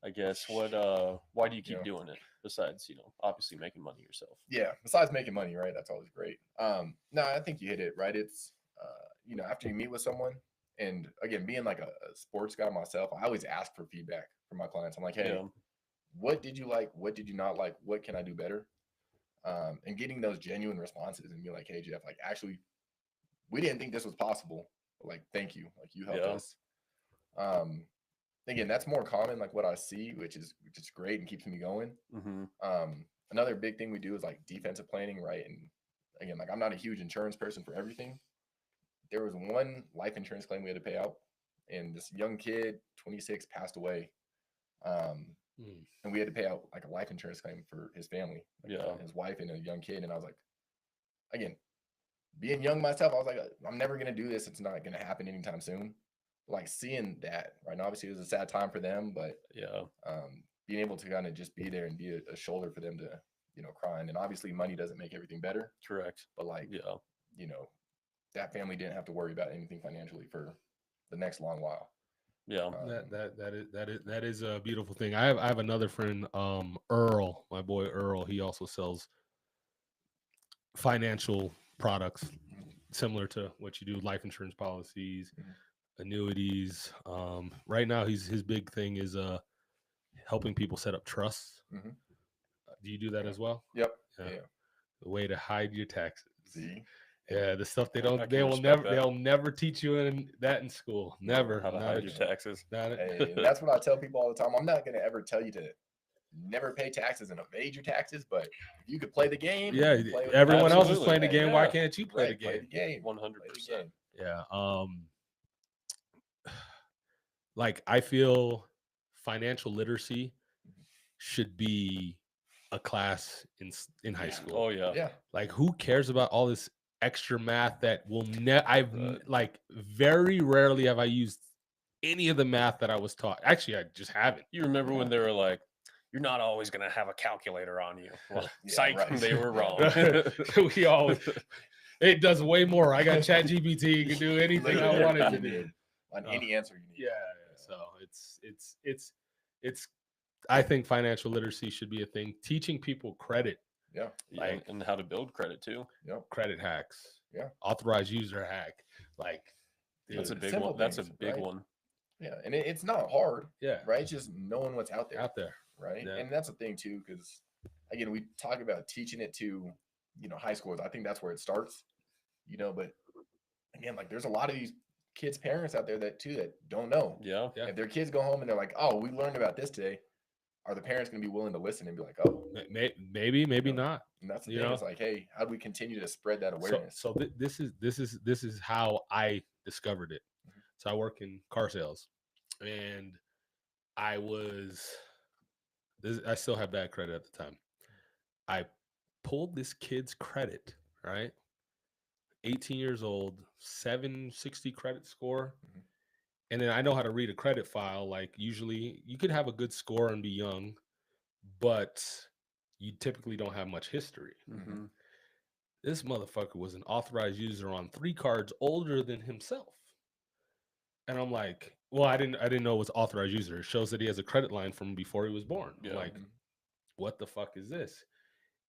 [SPEAKER 2] I guess why do you keep doing it besides obviously making money yourself?
[SPEAKER 3] Yeah, besides making money, right? That's always great. No, I think you hit it right. It's after you meet with someone, and again, being like a sports guy myself, I always ask for feedback from my clients. I'm like, hey, what did you like? What did you not like? What can I do better? And getting those genuine responses and be like, hey, Geoff, like actually, we didn't think this was possible. But, like, thank you. Like, you helped us. Again, that's more common, like what I see, which is great and keeps me going. Another big thing we do is like defensive planning, right? And again, like I'm not a huge insurance person for everything. There was one life insurance claim we had to pay out, and this young kid, 26, passed away. And we had to pay out like a life insurance claim for his family, his wife and a young kid. And I was like, again, being young myself, I was like, I'm never going to do this. It's not going to happen anytime soon. Like seeing that, right? And obviously it was a sad time for them, but being able to kind of just be there and be a shoulder for them to, crying. And obviously money doesn't make everything better.
[SPEAKER 2] Correct.
[SPEAKER 3] But like, that family didn't have to worry about anything financially for the next long while.
[SPEAKER 2] Yeah,
[SPEAKER 1] that is a beautiful thing. I have another friend, Earl, my boy Earl. He also sells financial products similar to what you do, life insurance policies, annuities. Right now, his big thing is helping people set up trusts. Do you do that as well?
[SPEAKER 3] Yep.
[SPEAKER 1] Yeah. The way to hide your taxes.
[SPEAKER 3] See.
[SPEAKER 1] Yeah, the stuff they'll never teach you in school. Never.
[SPEAKER 2] How to hide your taxes.
[SPEAKER 3] Hey, and that's what I tell people all the time. I'm not going to ever tell you to never pay taxes and evade your taxes, but if you could play the game.
[SPEAKER 1] Yeah, everyone else is playing the game. Why can't you play the game?
[SPEAKER 3] Play the game.
[SPEAKER 2] 100%.
[SPEAKER 1] Yeah. Like I feel financial literacy should be a class in high school.
[SPEAKER 2] Oh yeah.
[SPEAKER 3] Yeah.
[SPEAKER 1] Like who cares about all this extra math that will like very rarely have I used any of the math that I was taught. Actually, I just haven't.
[SPEAKER 2] You remember when they were like, you're not always going to have a calculator on you. Well, psych, right. They were wrong.
[SPEAKER 1] We always It does way more. I got ChatGPT. You can do anything I
[SPEAKER 3] Literally
[SPEAKER 1] wanted to
[SPEAKER 3] everything,
[SPEAKER 1] do.
[SPEAKER 3] dude. On any answer you need.
[SPEAKER 1] Yeah. So it's. I think financial literacy should be a thing. Teaching people credit,
[SPEAKER 3] Yeah.
[SPEAKER 1] like
[SPEAKER 2] and how to build credit too.
[SPEAKER 3] Yep.
[SPEAKER 1] credit hacks.
[SPEAKER 3] Yeah.
[SPEAKER 1] Authorized user hack. Like,
[SPEAKER 2] That's a
[SPEAKER 1] dude,
[SPEAKER 2] big
[SPEAKER 3] simple
[SPEAKER 2] one. That's a
[SPEAKER 3] things,
[SPEAKER 2] big
[SPEAKER 3] right?
[SPEAKER 2] one.
[SPEAKER 3] Yeah. And it's not hard,
[SPEAKER 1] yeah,
[SPEAKER 3] right? It's just knowing what's out there.
[SPEAKER 1] out there.
[SPEAKER 3] Right.
[SPEAKER 1] Yeah.
[SPEAKER 3] And that's the thing too, because again, we talk about teaching it to, high schools. I think that's where it starts, but again, like there's a lot of these kids' parents out there that don't know.
[SPEAKER 2] Yeah.
[SPEAKER 1] Yeah.
[SPEAKER 3] If their kids go home and they're like, oh, we learned about this today, are the parents going to be willing to listen and be like, oh,
[SPEAKER 1] Maybe not.
[SPEAKER 3] and that's the
[SPEAKER 1] You
[SPEAKER 3] thing.
[SPEAKER 1] know?
[SPEAKER 3] It's like, hey, how do we continue to spread that awareness?
[SPEAKER 1] So this is how I discovered it.
[SPEAKER 3] Mhm.
[SPEAKER 1] So I work in car sales, and I still have bad credit at the time. I pulled this kid's credit, right? 18 years old, 760 credit score.
[SPEAKER 3] Mhm.
[SPEAKER 1] And then I know how to read a credit file. Like usually you could have a good score and be young, but you typically don't have much history.
[SPEAKER 2] Mm-hmm.
[SPEAKER 1] This motherfucker was an authorized user on 3 cards older than himself. And I'm like, well, I didn't know it was authorized user. It shows that he has a credit line from before he was born. I'm
[SPEAKER 2] Yeah.
[SPEAKER 1] like, what the fuck is this?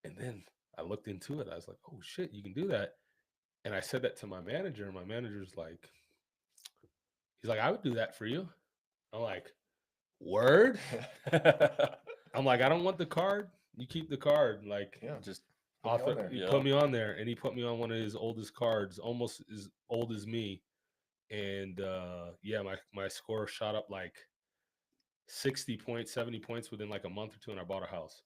[SPEAKER 1] And then I looked into it. I was like, oh shit, you can do that. And I said that to my manager, and my manager's like, he's like, I would do that for you. I'm like, word? I'm like, I don't want the card. You keep the card. Like,
[SPEAKER 3] Yeah.
[SPEAKER 2] Just
[SPEAKER 3] Put me on there.
[SPEAKER 1] he
[SPEAKER 2] Yeah.
[SPEAKER 1] put me on there, and he put me on one of his oldest cards, almost as old as me. And yeah, my score shot up like 60 points, 70 points within like a month or two, and I bought a house.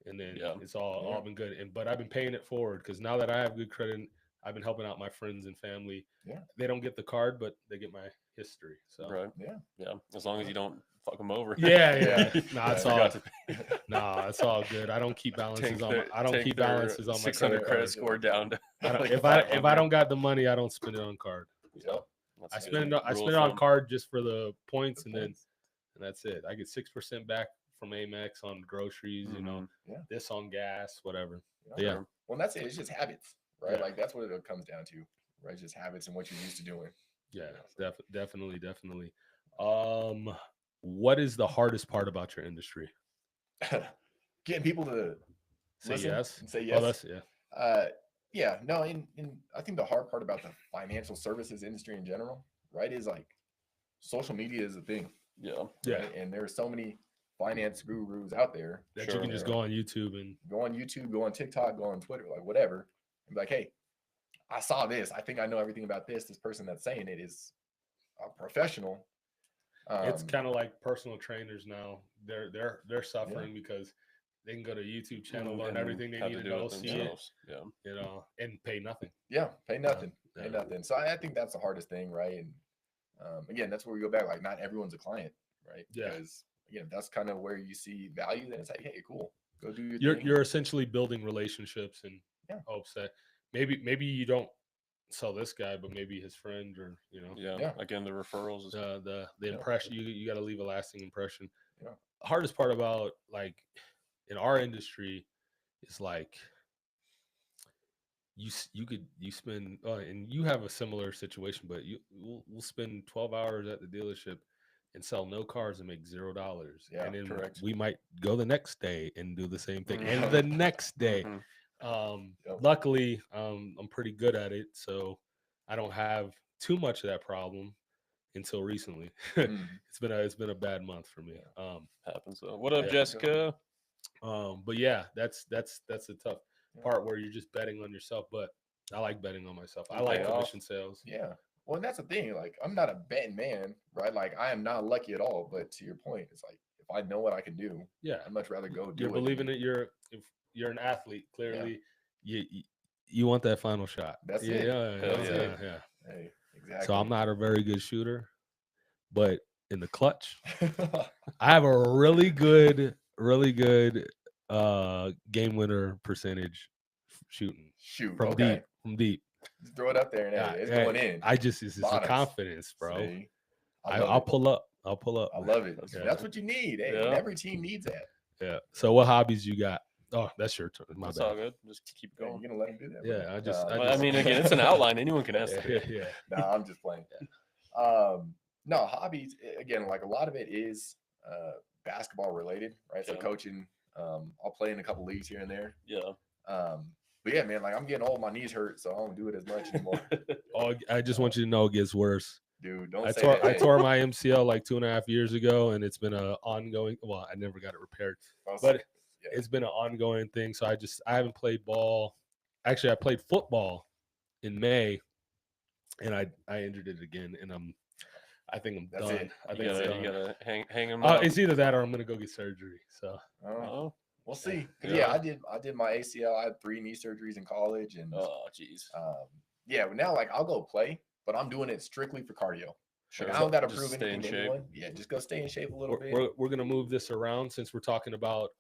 [SPEAKER 1] And then
[SPEAKER 2] Yeah.
[SPEAKER 1] it's all been good. But I've been paying it forward because now that I have good credit, I've been helping out my friends and family.
[SPEAKER 3] Yeah.
[SPEAKER 1] They don't get the card, but they get my history. So
[SPEAKER 2] right.
[SPEAKER 3] Yeah.
[SPEAKER 2] Yeah. As long as you don't fuck them over.
[SPEAKER 1] yeah.
[SPEAKER 3] Yeah.
[SPEAKER 1] Nah, it's
[SPEAKER 3] Yeah,
[SPEAKER 1] all
[SPEAKER 2] Forgot
[SPEAKER 1] nah, it's all good. I don't keep balances on my I don't
[SPEAKER 2] take
[SPEAKER 1] keep
[SPEAKER 2] their
[SPEAKER 1] balances on my
[SPEAKER 2] 600
[SPEAKER 1] credit
[SPEAKER 2] credit
[SPEAKER 1] card.
[SPEAKER 2] score down to like
[SPEAKER 1] If I
[SPEAKER 2] 500.
[SPEAKER 1] don't got the money, I don't spend it on card.
[SPEAKER 2] Yeah. That's
[SPEAKER 1] I
[SPEAKER 2] a
[SPEAKER 1] spend
[SPEAKER 2] good
[SPEAKER 1] it
[SPEAKER 2] rule
[SPEAKER 1] on
[SPEAKER 2] of thumb.
[SPEAKER 1] card just for the points,
[SPEAKER 3] The
[SPEAKER 1] and then
[SPEAKER 3] points.
[SPEAKER 1] and that's it. I get 6% back from Amex on groceries,
[SPEAKER 2] Mhm.
[SPEAKER 3] Yeah.
[SPEAKER 1] this on gas, whatever.
[SPEAKER 3] Yeah.
[SPEAKER 1] Yeah.
[SPEAKER 3] Well, and that's it. It's just habits, right?
[SPEAKER 1] Yeah.
[SPEAKER 3] Like that's what it comes down to, right? Just habits and what you're used to doing.
[SPEAKER 1] Yeah, definitely. What is the hardest part about your industry?
[SPEAKER 3] Getting people to
[SPEAKER 1] Say
[SPEAKER 3] listen
[SPEAKER 1] yes.
[SPEAKER 3] and say
[SPEAKER 1] Oh,
[SPEAKER 3] yes.
[SPEAKER 1] that's
[SPEAKER 3] Yeah, no, and I think the hard part about the financial services industry in general, right, is like social media is a thing,
[SPEAKER 2] Yeah.
[SPEAKER 1] yeah.
[SPEAKER 3] right? And there are so many finance gurus out there.
[SPEAKER 1] That
[SPEAKER 2] Sure.
[SPEAKER 1] you can just go on YouTube and
[SPEAKER 3] Go on YouTube, go on TikTok, go on Twitter, like whatever, and be like, hey, I saw this. I think I know everything about this. This person that's saying it is a professional.
[SPEAKER 1] it's kind of like personal trainers now. They're suffering because they can go to YouTube channel, learn
[SPEAKER 2] And
[SPEAKER 1] everything they
[SPEAKER 2] how
[SPEAKER 1] need to
[SPEAKER 2] do
[SPEAKER 1] know,
[SPEAKER 2] it
[SPEAKER 1] see it,
[SPEAKER 2] themselves. Yeah.
[SPEAKER 1] and pay nothing.
[SPEAKER 3] yeah, pay nothing,
[SPEAKER 1] Yeah.
[SPEAKER 3] pay nothing. So I think that's the hardest thing, right? And again, that's where we go back. Like, not everyone's a client, right?
[SPEAKER 1] Yeah.
[SPEAKER 3] Because again, that's kind of where you see value. Then it's like, hey, cool, go do your thing.
[SPEAKER 1] You're essentially building relationships in
[SPEAKER 3] Yeah.
[SPEAKER 1] hopes that maybe you don't sell this guy, but maybe his friend, or
[SPEAKER 2] Yeah.
[SPEAKER 3] Yeah.
[SPEAKER 2] Again, the referrals is
[SPEAKER 1] the
[SPEAKER 3] Yeah.
[SPEAKER 1] impression. You got to leave a lasting impression.
[SPEAKER 3] Yeah.
[SPEAKER 1] Hardest part about like in our industry is like you spend and you have a similar situation, but we'll spend 12 hours at the dealership and sell no cars and make $0.
[SPEAKER 3] Yeah,
[SPEAKER 1] And then
[SPEAKER 2] correct.
[SPEAKER 1] we might go the next day and do the same thing,
[SPEAKER 2] Mhm.
[SPEAKER 1] and the next day.
[SPEAKER 2] Mhm.
[SPEAKER 3] Yep.
[SPEAKER 1] Luckily, I'm pretty good at it, so I don't have too much of that problem until recently.
[SPEAKER 3] Mm.
[SPEAKER 1] It's been a bad month for me.
[SPEAKER 2] happens. So, what up,
[SPEAKER 1] Yeah.
[SPEAKER 2] Jessica?
[SPEAKER 1] But yeah, that's a tough
[SPEAKER 3] Yeah.
[SPEAKER 1] part where you're just betting on yourself. But I like betting on myself. I
[SPEAKER 2] You
[SPEAKER 1] like
[SPEAKER 2] pay off.
[SPEAKER 1] commission sales.
[SPEAKER 3] Yeah. Well, and that's the thing. Like, I'm not a betting man, right? Like, I am not lucky at all. But to your point, it's like if I know what I can do,
[SPEAKER 1] Yeah,
[SPEAKER 3] I'd much rather go do
[SPEAKER 1] you're
[SPEAKER 3] it. than-
[SPEAKER 1] believing that if you're an athlete, clearly you want that final shot.
[SPEAKER 3] That's
[SPEAKER 1] yeah,
[SPEAKER 3] it.
[SPEAKER 1] Yeah,
[SPEAKER 3] That's
[SPEAKER 1] yeah,
[SPEAKER 3] it.
[SPEAKER 1] yeah.
[SPEAKER 3] Hey, exactly.
[SPEAKER 1] So I'm not a very good shooter, but in the clutch, I have a really good game winner percentage shooting
[SPEAKER 3] Shoot.
[SPEAKER 1] from
[SPEAKER 3] Okay.
[SPEAKER 1] deep.
[SPEAKER 3] Just throw it up there and
[SPEAKER 1] Yeah,
[SPEAKER 3] hey, it's
[SPEAKER 1] yeah,
[SPEAKER 3] going in.
[SPEAKER 1] it's just a
[SPEAKER 3] Bottoms.
[SPEAKER 1] confidence, bro.
[SPEAKER 3] See?
[SPEAKER 1] I'll
[SPEAKER 3] it.
[SPEAKER 1] pull up.
[SPEAKER 3] I love it.
[SPEAKER 2] That's
[SPEAKER 3] That's what you need. Hey, and
[SPEAKER 2] Yeah.
[SPEAKER 3] every team needs that.
[SPEAKER 1] Yeah. So what hobbies you got? Oh, that's your turn. My
[SPEAKER 2] That's
[SPEAKER 1] bad.
[SPEAKER 2] all good. Just keep
[SPEAKER 3] Yeah,
[SPEAKER 2] going.
[SPEAKER 3] you gonna let him do that?
[SPEAKER 1] Yeah,
[SPEAKER 3] bro?
[SPEAKER 1] I just-
[SPEAKER 3] Nah,
[SPEAKER 1] I
[SPEAKER 2] Well, I
[SPEAKER 1] just-
[SPEAKER 2] mean, again, it's an outline. Anyone can ask
[SPEAKER 1] Yeah,
[SPEAKER 2] that.
[SPEAKER 1] yeah.
[SPEAKER 3] Nah, I'm just playing. No, hobbies, again, like a lot of it is basketball related, right? So
[SPEAKER 2] Yeah.
[SPEAKER 3] coaching, I'll play in a couple leagues here and there.
[SPEAKER 2] Yeah.
[SPEAKER 3] But yeah, man, like I'm getting old, my knees hurt, so I don't do it as much anymore.
[SPEAKER 1] Oh, I just want you to know it gets worse.
[SPEAKER 3] Dude, don't
[SPEAKER 1] I
[SPEAKER 3] say
[SPEAKER 1] tore
[SPEAKER 3] that.
[SPEAKER 1] I
[SPEAKER 3] Hey,
[SPEAKER 1] tore my MCL like 2.5 years ago, and it's been an ongoing. Well, I never got it repaired, but
[SPEAKER 3] yeah.
[SPEAKER 1] it's been an ongoing thing. So I haven't played ball. Actually, I played football in May, and I injured it again, and I think I'm
[SPEAKER 3] That's
[SPEAKER 1] done.
[SPEAKER 3] it.
[SPEAKER 1] I
[SPEAKER 2] You
[SPEAKER 1] think
[SPEAKER 2] gotta,
[SPEAKER 1] I'm
[SPEAKER 2] you
[SPEAKER 1] done.
[SPEAKER 2] gotta hang him up.
[SPEAKER 1] It's either that or I'm gonna go get surgery. So
[SPEAKER 2] Oh,
[SPEAKER 3] We'll see. 'Cause,
[SPEAKER 2] Yeah.
[SPEAKER 3] yeah, I did my ACL. I had 3 knee surgeries in college, and
[SPEAKER 2] oh, jeez.
[SPEAKER 3] yeah, but now like I'll go play, but I'm doing it strictly for cardio.
[SPEAKER 2] Sure.
[SPEAKER 3] Like, I don't got to
[SPEAKER 2] Just
[SPEAKER 3] prove
[SPEAKER 2] stay in
[SPEAKER 3] anything to
[SPEAKER 2] shape.
[SPEAKER 3] anyone. Yeah, just go stay in shape a little bit.
[SPEAKER 1] we're gonna move this around since we're talking about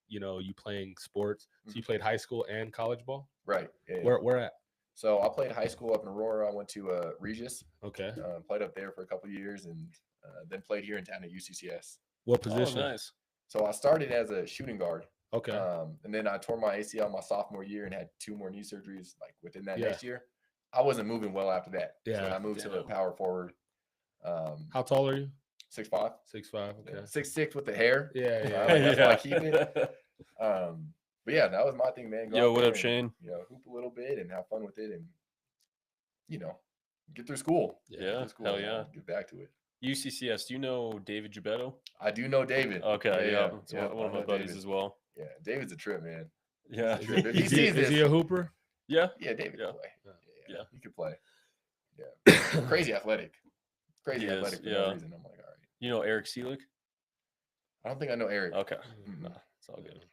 [SPEAKER 1] you playing sports. So you played high school and college ball.
[SPEAKER 3] Right. Yeah.
[SPEAKER 1] Where at?
[SPEAKER 3] So I played high school up in Aurora. I went to Regis.
[SPEAKER 1] Okay.
[SPEAKER 3] Played up there for a couple of years, and then played here in town at UCCS.
[SPEAKER 1] What
[SPEAKER 2] Oh,
[SPEAKER 1] position?
[SPEAKER 2] nice.
[SPEAKER 3] So I started as a shooting guard,
[SPEAKER 1] Okay.
[SPEAKER 3] and then I tore my ACL my sophomore year and had 2 more knee surgeries like within that
[SPEAKER 1] Yeah.
[SPEAKER 3] next year. I wasn't moving well after that. So
[SPEAKER 1] Yeah.
[SPEAKER 3] then I moved to the
[SPEAKER 2] Damn.
[SPEAKER 3] power forward.
[SPEAKER 1] How tall are you?
[SPEAKER 3] 6'5".
[SPEAKER 1] 6'5". Okay.
[SPEAKER 3] 6'6" with the hair.
[SPEAKER 1] Yeah, yeah.
[SPEAKER 3] Like, that's why I
[SPEAKER 2] Yeah.
[SPEAKER 3] keep it. But yeah, that was my thing, man. Go
[SPEAKER 2] Yo,
[SPEAKER 3] out
[SPEAKER 2] what
[SPEAKER 3] there
[SPEAKER 2] up,
[SPEAKER 3] and,
[SPEAKER 2] Shane?
[SPEAKER 3] Hoop a little bit and have fun with it, and get through school.
[SPEAKER 2] Yeah,
[SPEAKER 3] Get through school
[SPEAKER 2] hell
[SPEAKER 3] and,
[SPEAKER 2] yeah.
[SPEAKER 3] get back to it.
[SPEAKER 2] UCCS. Do you know David Gebetto?
[SPEAKER 3] I do know David.
[SPEAKER 2] Okay, yeah. It's
[SPEAKER 3] yeah,
[SPEAKER 2] one of
[SPEAKER 3] I
[SPEAKER 2] my
[SPEAKER 3] know
[SPEAKER 2] buddies
[SPEAKER 3] David.
[SPEAKER 2] as well.
[SPEAKER 3] Yeah, David's a trip, man.
[SPEAKER 2] Yeah.
[SPEAKER 3] Is he- if he
[SPEAKER 1] Is
[SPEAKER 3] sees
[SPEAKER 1] is he
[SPEAKER 3] this-
[SPEAKER 1] a hooper?
[SPEAKER 2] Yeah.
[SPEAKER 3] Yeah, David
[SPEAKER 2] Yeah.
[SPEAKER 3] can play.
[SPEAKER 2] Yeah.
[SPEAKER 3] He could play. Yeah, crazy athletic. Crazy
[SPEAKER 2] He is,
[SPEAKER 3] athletic for
[SPEAKER 2] yeah.
[SPEAKER 3] no reason. I'm like, all right.
[SPEAKER 2] You know Eric Seelig?
[SPEAKER 3] I don't think I know Eric.
[SPEAKER 2] Okay.
[SPEAKER 3] Mm-mm.
[SPEAKER 2] No, it's all good.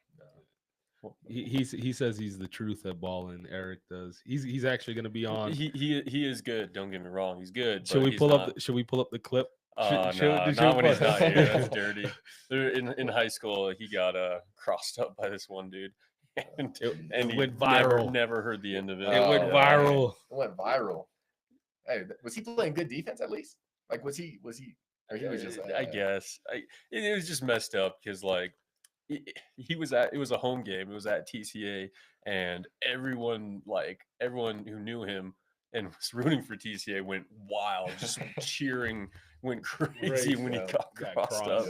[SPEAKER 1] He says he's the truth at balling. Eric does. He's actually going to be on.
[SPEAKER 2] He is good. Don't get me wrong. He's good.
[SPEAKER 1] Should
[SPEAKER 2] but
[SPEAKER 1] we
[SPEAKER 2] he's
[SPEAKER 1] pull
[SPEAKER 2] not-
[SPEAKER 1] up? Should we pull up the clip?
[SPEAKER 2] Not when he's not here. That's dirty. In high school, he got crossed up by this one dude, and
[SPEAKER 1] It
[SPEAKER 2] he
[SPEAKER 1] went viral.
[SPEAKER 2] Never heard the end of it.
[SPEAKER 1] It went
[SPEAKER 3] Oh,
[SPEAKER 1] viral.
[SPEAKER 3] It went viral. Hey, was he playing good defense at least? Like, was he? Or he was just.
[SPEAKER 2] I guess. It was just messed up because like he was at. It was a home game. It was at TCA, and everyone who knew him and was rooting for TCA went wild, just cheering, went crazy when he got crossed up.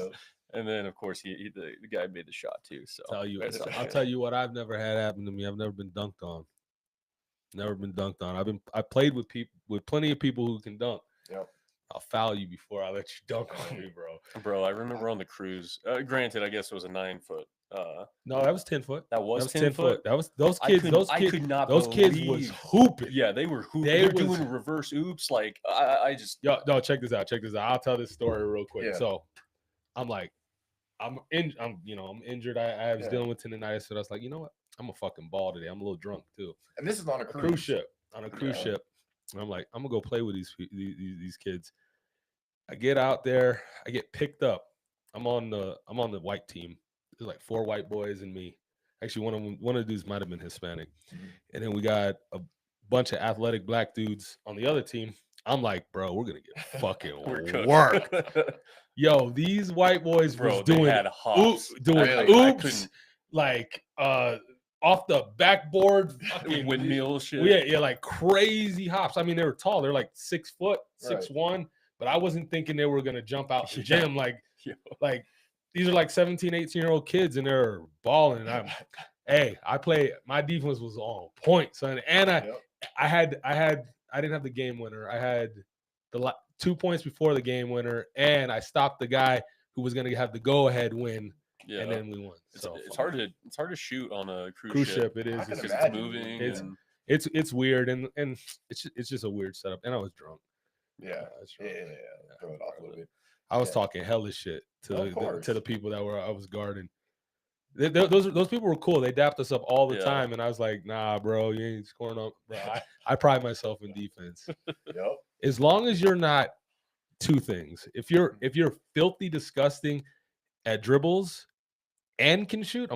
[SPEAKER 2] And then, of course, the guy made the shot too. So
[SPEAKER 1] I'll tell you what I've never had happen to me. I've never been dunked on. Never been dunked on. I played with plenty of people who can dunk.
[SPEAKER 3] Yep.
[SPEAKER 1] I'll foul you before I let you dunk on me, bro.
[SPEAKER 2] Bro, I remember on the cruise. Granted, I guess it was a 9 foot.
[SPEAKER 1] No, that was 10 foot.
[SPEAKER 2] That was 10 foot.
[SPEAKER 1] That was those kids.
[SPEAKER 2] I could not.
[SPEAKER 1] Those kids was hooping.
[SPEAKER 2] Yeah, they were hooping.
[SPEAKER 1] They
[SPEAKER 2] They were
[SPEAKER 1] was-
[SPEAKER 2] doing reverse oops. Like I just.
[SPEAKER 1] Yo, no, check this out. I'll tell this story real quick.
[SPEAKER 3] Yeah.
[SPEAKER 1] So, I'm injured. I was
[SPEAKER 3] Yeah.
[SPEAKER 1] dealing with tendonitis, so I was like, you know what? I'm a fucking ball today. I'm a little drunk too.
[SPEAKER 3] And this is on a
[SPEAKER 1] A
[SPEAKER 3] cruise.
[SPEAKER 1] cruise ship. On a cruise
[SPEAKER 3] Yeah.
[SPEAKER 1] ship. And I'm like, I'm gonna go play with these kids. I get out there. I get picked up. I'm on the white team. There's like 4 white boys and me. Actually, one of the dudes might have been Hispanic.
[SPEAKER 3] Mhm.
[SPEAKER 1] And then we got a bunch of athletic black dudes on the other team. I'm like, bro, we're gonna get fucking
[SPEAKER 2] We're cooked.
[SPEAKER 1] worked. Yo, these white boys
[SPEAKER 2] Bro,
[SPEAKER 1] was
[SPEAKER 2] they
[SPEAKER 1] doing
[SPEAKER 2] had hops.
[SPEAKER 1] doing
[SPEAKER 3] Really?
[SPEAKER 2] I
[SPEAKER 1] oops,
[SPEAKER 2] couldn't-
[SPEAKER 1] like off the backboard, fucking
[SPEAKER 2] windmill shit.
[SPEAKER 1] yeah, like crazy hops. I mean, they were tall. They're like 6 foot, 6'1", but I wasn't thinking they were gonna jump out the
[SPEAKER 2] Yeah.
[SPEAKER 1] gym like
[SPEAKER 2] Yo.
[SPEAKER 1] like these are like 17, 18-year-old kids, and they're balling. And my defense was on point, son. And
[SPEAKER 3] Yep.
[SPEAKER 1] I didn't have the game winner. I had 2 points before the game winner, and I stopped the guy who was gonna have the go-ahead win,
[SPEAKER 2] Yeah.
[SPEAKER 1] and then we won.
[SPEAKER 2] It's,
[SPEAKER 1] So
[SPEAKER 2] it's hard to shoot on a cruise
[SPEAKER 1] cruise
[SPEAKER 2] ship.
[SPEAKER 1] ship. It is.
[SPEAKER 3] I can
[SPEAKER 2] because
[SPEAKER 3] imagine.
[SPEAKER 2] it's moving.
[SPEAKER 1] It's-
[SPEAKER 2] and
[SPEAKER 1] It's weird, and it's just a weird setup. And I was drunk.
[SPEAKER 3] Yeah.
[SPEAKER 1] I was
[SPEAKER 3] Yeah.
[SPEAKER 1] drunk.
[SPEAKER 3] Throw it off a little bit.
[SPEAKER 1] I was
[SPEAKER 3] Yeah.
[SPEAKER 1] talking hellish shit
[SPEAKER 3] Of
[SPEAKER 1] to
[SPEAKER 3] course.
[SPEAKER 1] the people that I was guarding. Those people were cool. They dapped us up all the
[SPEAKER 2] Yeah.
[SPEAKER 1] time, and I was like, nah, bro, you ain't scoring up. Bro, I pride myself in defense.
[SPEAKER 3] Yep.
[SPEAKER 1] As long as you're not 2 things. If you're filthy disgusting at dribbles and can shoot,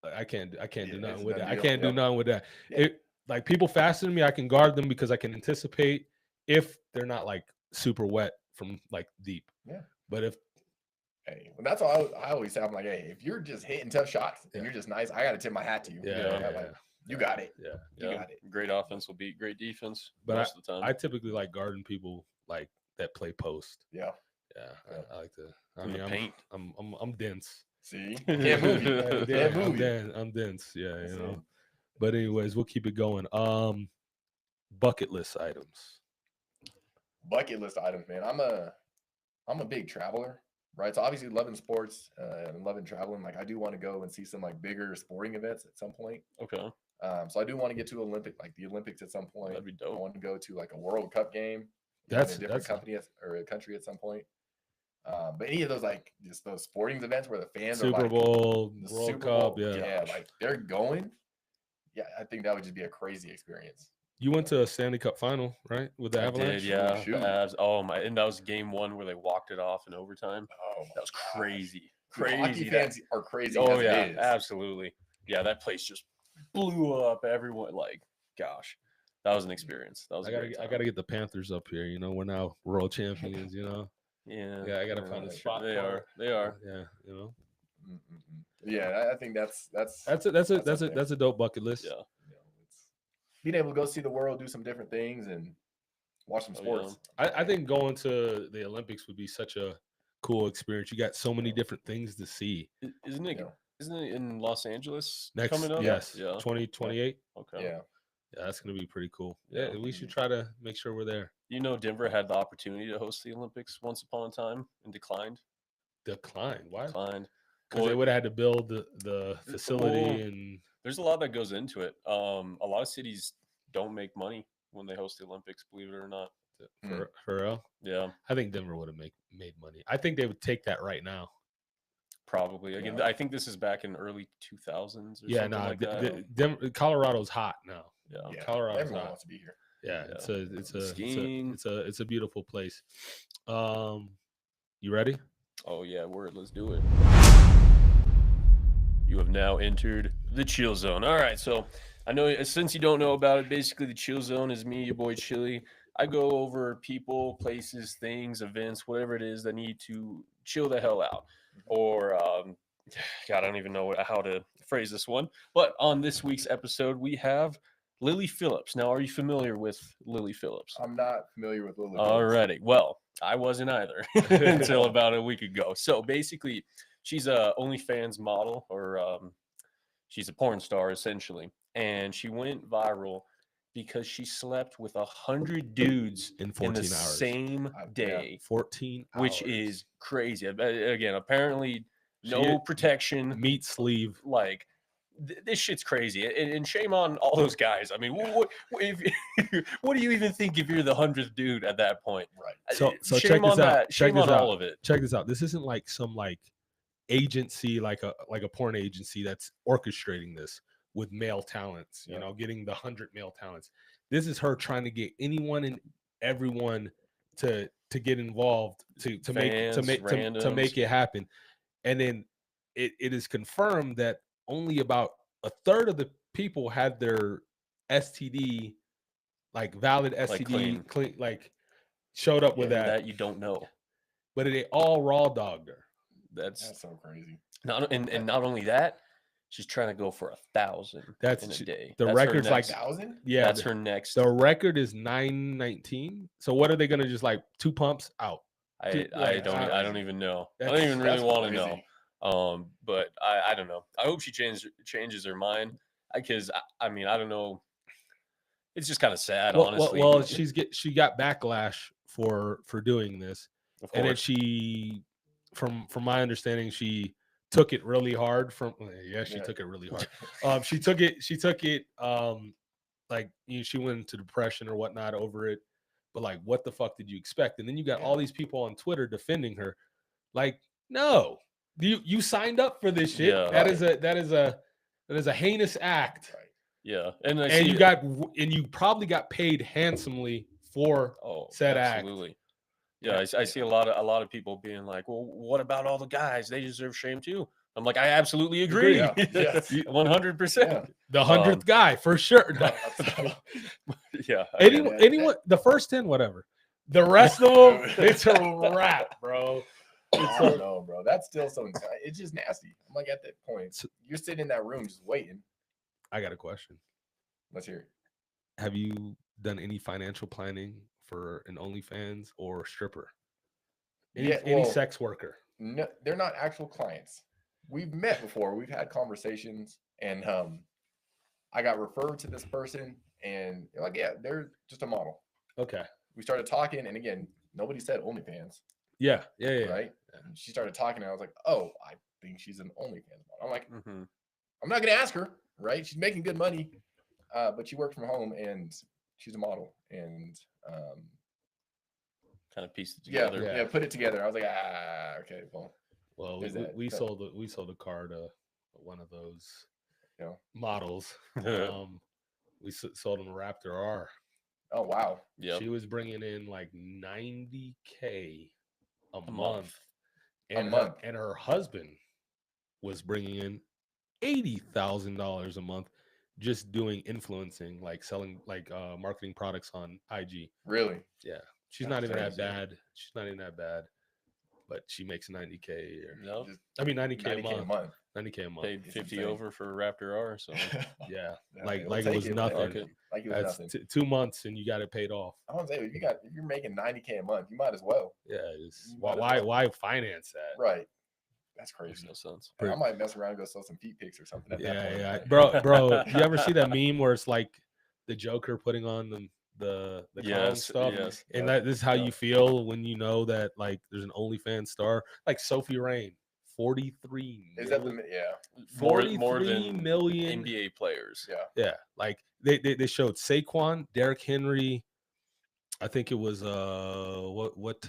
[SPEAKER 1] I can't do
[SPEAKER 3] Yeah,
[SPEAKER 1] nothing
[SPEAKER 3] it's
[SPEAKER 1] with
[SPEAKER 3] a
[SPEAKER 1] that.
[SPEAKER 3] done
[SPEAKER 1] I
[SPEAKER 3] deal.
[SPEAKER 1] can't do
[SPEAKER 3] Yep.
[SPEAKER 1] nothing with that.
[SPEAKER 3] Yeah.
[SPEAKER 1] Like people faster than me, I can guard them because I can anticipate if they're not like super wet from like deep.
[SPEAKER 3] Yeah.
[SPEAKER 1] But if
[SPEAKER 3] Hey, well, that's all I always say. I'm like, hey, if you're just hitting tough shots and
[SPEAKER 1] Yeah.
[SPEAKER 3] you're just nice, I got to tip my hat to you.
[SPEAKER 1] Yeah,
[SPEAKER 3] Like, you got it.
[SPEAKER 1] Yeah.
[SPEAKER 3] You got it.
[SPEAKER 2] Great offense will beat great defense
[SPEAKER 1] But
[SPEAKER 2] most of the time.
[SPEAKER 1] I typically like guarding people like that play post.
[SPEAKER 3] Yeah.
[SPEAKER 1] Yeah, I like to. I
[SPEAKER 2] In
[SPEAKER 1] mean,
[SPEAKER 2] the paint.
[SPEAKER 1] I'm dense.
[SPEAKER 3] See, can't move you. Can't move you.
[SPEAKER 1] I'm dense. Yeah,
[SPEAKER 3] That's
[SPEAKER 1] you know.
[SPEAKER 3] it.
[SPEAKER 1] But anyways, we'll keep it going. Bucket list items.
[SPEAKER 3] Bucket list items, man. I'm a big traveler, right? So obviously loving sports and loving traveling. Like I do want to go and see some like bigger sporting events at some point.
[SPEAKER 2] Okay.
[SPEAKER 3] So I do want to get to the Olympics at some point.
[SPEAKER 2] That'd be
[SPEAKER 3] I
[SPEAKER 2] dope.
[SPEAKER 3] want to go to like a World Cup game.
[SPEAKER 1] That's
[SPEAKER 3] in a different company or a country at some point. But any of those like just those sporting events where the fans
[SPEAKER 1] Super
[SPEAKER 3] are like
[SPEAKER 1] Bowl,
[SPEAKER 3] the
[SPEAKER 1] World
[SPEAKER 3] Super
[SPEAKER 1] Cup.
[SPEAKER 3] Bowl,
[SPEAKER 1] Yeah.
[SPEAKER 3] like they're going. Yeah, I think that would just be a crazy experience.
[SPEAKER 1] You went to a Stanley Cup final, right? With the
[SPEAKER 2] I
[SPEAKER 1] Avalanche.
[SPEAKER 2] did, yeah.
[SPEAKER 3] Shoot.
[SPEAKER 2] The Avs. Oh my! And that was game 1 where they walked it off in overtime.
[SPEAKER 3] Oh,
[SPEAKER 2] That was
[SPEAKER 3] gosh.
[SPEAKER 2] crazy.
[SPEAKER 3] Dude, hockey
[SPEAKER 2] Crazy.
[SPEAKER 3] fans are crazy.
[SPEAKER 2] Oh
[SPEAKER 3] as
[SPEAKER 2] yeah,
[SPEAKER 3] it is.
[SPEAKER 2] absolutely. Yeah, that place just blew up. Everyone, like, gosh, that was an experience. That was a great
[SPEAKER 1] I
[SPEAKER 2] time.
[SPEAKER 1] gotta get the Panthers up here. You know, we're now world champions. You know.
[SPEAKER 2] Yeah,
[SPEAKER 1] Yeah, I gotta
[SPEAKER 3] You're
[SPEAKER 1] find a
[SPEAKER 3] right.
[SPEAKER 1] spot.
[SPEAKER 2] They
[SPEAKER 1] for
[SPEAKER 2] are.
[SPEAKER 1] it.
[SPEAKER 2] They are.
[SPEAKER 1] Yeah, you know.
[SPEAKER 3] Yeah, I think that's
[SPEAKER 1] That's
[SPEAKER 3] up there.
[SPEAKER 1] a dope bucket list.
[SPEAKER 2] Yeah.
[SPEAKER 3] you know, it's being able to go see the world, do some different things, and watch some
[SPEAKER 2] Oh, yeah.
[SPEAKER 3] sports.
[SPEAKER 1] I think going to the Olympics would be such a cool experience. You got so many different things to see.
[SPEAKER 2] Isn't it?
[SPEAKER 3] Yeah.
[SPEAKER 2] Isn't it in Los Angeles
[SPEAKER 1] Next,
[SPEAKER 2] coming up?
[SPEAKER 1] yes,
[SPEAKER 2] Yeah.
[SPEAKER 1] 2028.
[SPEAKER 2] Okay.
[SPEAKER 3] Yeah,
[SPEAKER 1] Yeah, that's gonna be pretty cool. Yeah,
[SPEAKER 2] Yeah.
[SPEAKER 1] we should try to make sure we're there.
[SPEAKER 2] You know, Denver had the opportunity to host the Olympics once upon a time and declined.
[SPEAKER 1] Decline. Why?
[SPEAKER 2] Declined.
[SPEAKER 1] Because they
[SPEAKER 2] Well,
[SPEAKER 1] would have had to build the facility
[SPEAKER 2] well,
[SPEAKER 1] and
[SPEAKER 2] there's a lot that goes into it. A lot of cities don't make money when they host the Olympics, believe it or not.
[SPEAKER 1] for real.
[SPEAKER 2] Yeah,
[SPEAKER 1] I think Denver would have made money. I think they would take that right now.
[SPEAKER 2] probably. Again,
[SPEAKER 3] Yeah.
[SPEAKER 2] I think this is back in early 2000s or
[SPEAKER 1] Yeah,
[SPEAKER 2] something like that.
[SPEAKER 1] Colorado's hot now.
[SPEAKER 2] Yeah.
[SPEAKER 3] yeah.
[SPEAKER 1] Colorado's
[SPEAKER 3] Everyone
[SPEAKER 1] hot.
[SPEAKER 3] wants to be here.
[SPEAKER 1] Yeah,
[SPEAKER 2] Yeah.
[SPEAKER 1] it's
[SPEAKER 2] Skiing.
[SPEAKER 1] a beautiful place. You ready?
[SPEAKER 2] Oh yeah, word. Let's do it. You have now entered the chill zone. All right, so I know since you don't know about it, basically the chill zone is me, your boy Chili. I go over people, places, things, events, whatever it is that need to chill the hell out. Or, God, I don't even know how to phrase this one. But on this week's episode, we have Lily Phillips. Now, are you familiar with Lily Phillips?
[SPEAKER 3] I'm not familiar with Lily.
[SPEAKER 2] Alrighty. Well, I wasn't either until about a week ago. So basically, she's a OnlyFans model, or she's a porn star essentially, and she went viral because she slept with 100 dudes
[SPEAKER 1] In
[SPEAKER 2] in
[SPEAKER 1] 14
[SPEAKER 2] the
[SPEAKER 1] hours.
[SPEAKER 2] same
[SPEAKER 3] Yeah.
[SPEAKER 2] day,
[SPEAKER 1] 14
[SPEAKER 2] which
[SPEAKER 1] hours.
[SPEAKER 2] is crazy. Again, apparently
[SPEAKER 1] She-
[SPEAKER 2] no protection.
[SPEAKER 1] meat sleeve.
[SPEAKER 2] Like this shit's crazy, and shame on all those guys. I mean, what do you even think if you're the 100th dude at that point?
[SPEAKER 3] Right.
[SPEAKER 1] So
[SPEAKER 2] Shame
[SPEAKER 1] check this
[SPEAKER 2] on
[SPEAKER 1] out.
[SPEAKER 2] that.
[SPEAKER 1] Check
[SPEAKER 2] Shame
[SPEAKER 1] this
[SPEAKER 2] on
[SPEAKER 1] out.
[SPEAKER 2] all of it.
[SPEAKER 1] Check this out. This isn't like some agency, like a porn agency that's orchestrating this with male talents. You
[SPEAKER 3] Yeah.
[SPEAKER 1] know, getting the 100 male talents. This is her trying to get anyone and everyone to get involved to
[SPEAKER 2] Fans,
[SPEAKER 1] make
[SPEAKER 2] randoms.
[SPEAKER 1] it happen. And then it is confirmed that only about a third of the people had their STD, like valid STD,
[SPEAKER 2] clean.
[SPEAKER 1] like showed up with
[SPEAKER 2] And
[SPEAKER 1] that,
[SPEAKER 2] you don't know.
[SPEAKER 1] but they all raw dogged her.
[SPEAKER 3] That's so crazy.
[SPEAKER 2] Not not only that, she's trying to go for 1,000
[SPEAKER 1] That's
[SPEAKER 2] in a day.
[SPEAKER 1] the
[SPEAKER 2] That's her
[SPEAKER 1] record's like
[SPEAKER 3] 1,000?
[SPEAKER 1] yeah,
[SPEAKER 2] that's her next.
[SPEAKER 1] the record is 919. So what are they gonna just like 2 pumps out?
[SPEAKER 2] I
[SPEAKER 1] like,
[SPEAKER 2] don't even know. I don't
[SPEAKER 1] that's-
[SPEAKER 2] even really
[SPEAKER 3] That's
[SPEAKER 2] want to
[SPEAKER 3] crazy.
[SPEAKER 2] know. But I don't know. I hope she changes her mind because I mean I don't know. It's just kind of sad, honestly.
[SPEAKER 1] Well, she got backlash for doing this,
[SPEAKER 2] Of
[SPEAKER 1] and then
[SPEAKER 2] course.
[SPEAKER 1] she, from my understanding, she took it really hard. She
[SPEAKER 3] Yeah.
[SPEAKER 1] took it really hard. She took it like she went into depression or whatnot over it. But like, what the fuck did you expect? And then you got all these people on Twitter defending her. Like, no, you signed up for this shit.
[SPEAKER 2] Yeah.
[SPEAKER 1] That is a heinous act.
[SPEAKER 3] Right.
[SPEAKER 2] Yeah, and
[SPEAKER 1] You probably got paid handsomely for said act.
[SPEAKER 2] absolutely. Yeah, I see a lot of people being like, "Well, what about all the guys? They deserve shame too." I'm like, I absolutely agree.
[SPEAKER 3] Yeah. Yeah.
[SPEAKER 2] 100%.
[SPEAKER 1] The 100th guy for sure.
[SPEAKER 2] Yeah.
[SPEAKER 1] Anyone, the first 10, whatever. The rest of them, it's a wrap, bro.
[SPEAKER 3] I don't know, bro. That's still so. It's just nasty. I'm like at that point, you're sitting in that room just waiting.
[SPEAKER 1] I got a question.
[SPEAKER 3] Let's hear it.
[SPEAKER 1] Have you done any financial planning for an OnlyFans or stripper? Any sex worker?
[SPEAKER 3] No, they're not actual clients. We've met before. We've had conversations, and I got referred to this person, and they're like, yeah, they're just a model.
[SPEAKER 1] Okay.
[SPEAKER 3] We started talking, and again, nobody said OnlyFans.
[SPEAKER 1] Yeah.
[SPEAKER 3] Right. And she started talking, and I was like, oh, I think she's an OnlyFans model. I'm like,
[SPEAKER 2] Mm-hmm.
[SPEAKER 3] I'm not gonna ask her. Right. She's making good money, but she works from home, and she's a model, and
[SPEAKER 2] Kind of pieced it together.
[SPEAKER 3] yeah, put it together. I was like, okay, well.
[SPEAKER 1] Well, we sold a car to one of those models. We sold him a Raptor R.
[SPEAKER 3] Oh wow.
[SPEAKER 2] Yeah.
[SPEAKER 1] She was bringing in like $90K a month.
[SPEAKER 3] And
[SPEAKER 1] her husband was bringing in $80,000 a month just doing influencing, like selling like marketing products on IG.
[SPEAKER 3] Really?
[SPEAKER 1] Yeah. She's not even that bad. She's not even that bad. But she makes $90K a year.
[SPEAKER 2] No.
[SPEAKER 1] I mean $90K a month. $90K a month.
[SPEAKER 2] Paid 50 over for Raptor R, so
[SPEAKER 1] yeah.
[SPEAKER 3] Yeah,
[SPEAKER 1] Like
[SPEAKER 3] we'll
[SPEAKER 1] it
[SPEAKER 3] take
[SPEAKER 1] was
[SPEAKER 3] it,
[SPEAKER 1] nothing.
[SPEAKER 3] like it was
[SPEAKER 1] That's
[SPEAKER 3] nothing.
[SPEAKER 1] 2 months and you got it paid off.
[SPEAKER 3] I want to say if you're making $90K a month, you might as well.
[SPEAKER 1] Yeah.
[SPEAKER 3] You might as well.
[SPEAKER 1] Why finance that?
[SPEAKER 3] Right. That's
[SPEAKER 2] makes
[SPEAKER 3] crazy.
[SPEAKER 2] no sense.
[SPEAKER 3] I might mess around and go sell some feet pics or something. At that point.
[SPEAKER 1] Yeah. Bro, you ever see that meme where it's like the Joker putting on the clown stuff?
[SPEAKER 2] Yes.
[SPEAKER 1] And this is how you feel when you know that like there's an OnlyFans star like Sophie Rain, 43
[SPEAKER 3] Is
[SPEAKER 1] million.
[SPEAKER 3] that the
[SPEAKER 2] More than
[SPEAKER 1] million
[SPEAKER 2] NBA players.
[SPEAKER 3] Yeah.
[SPEAKER 1] Like they showed Saquon, Derrick Henry, I think it was what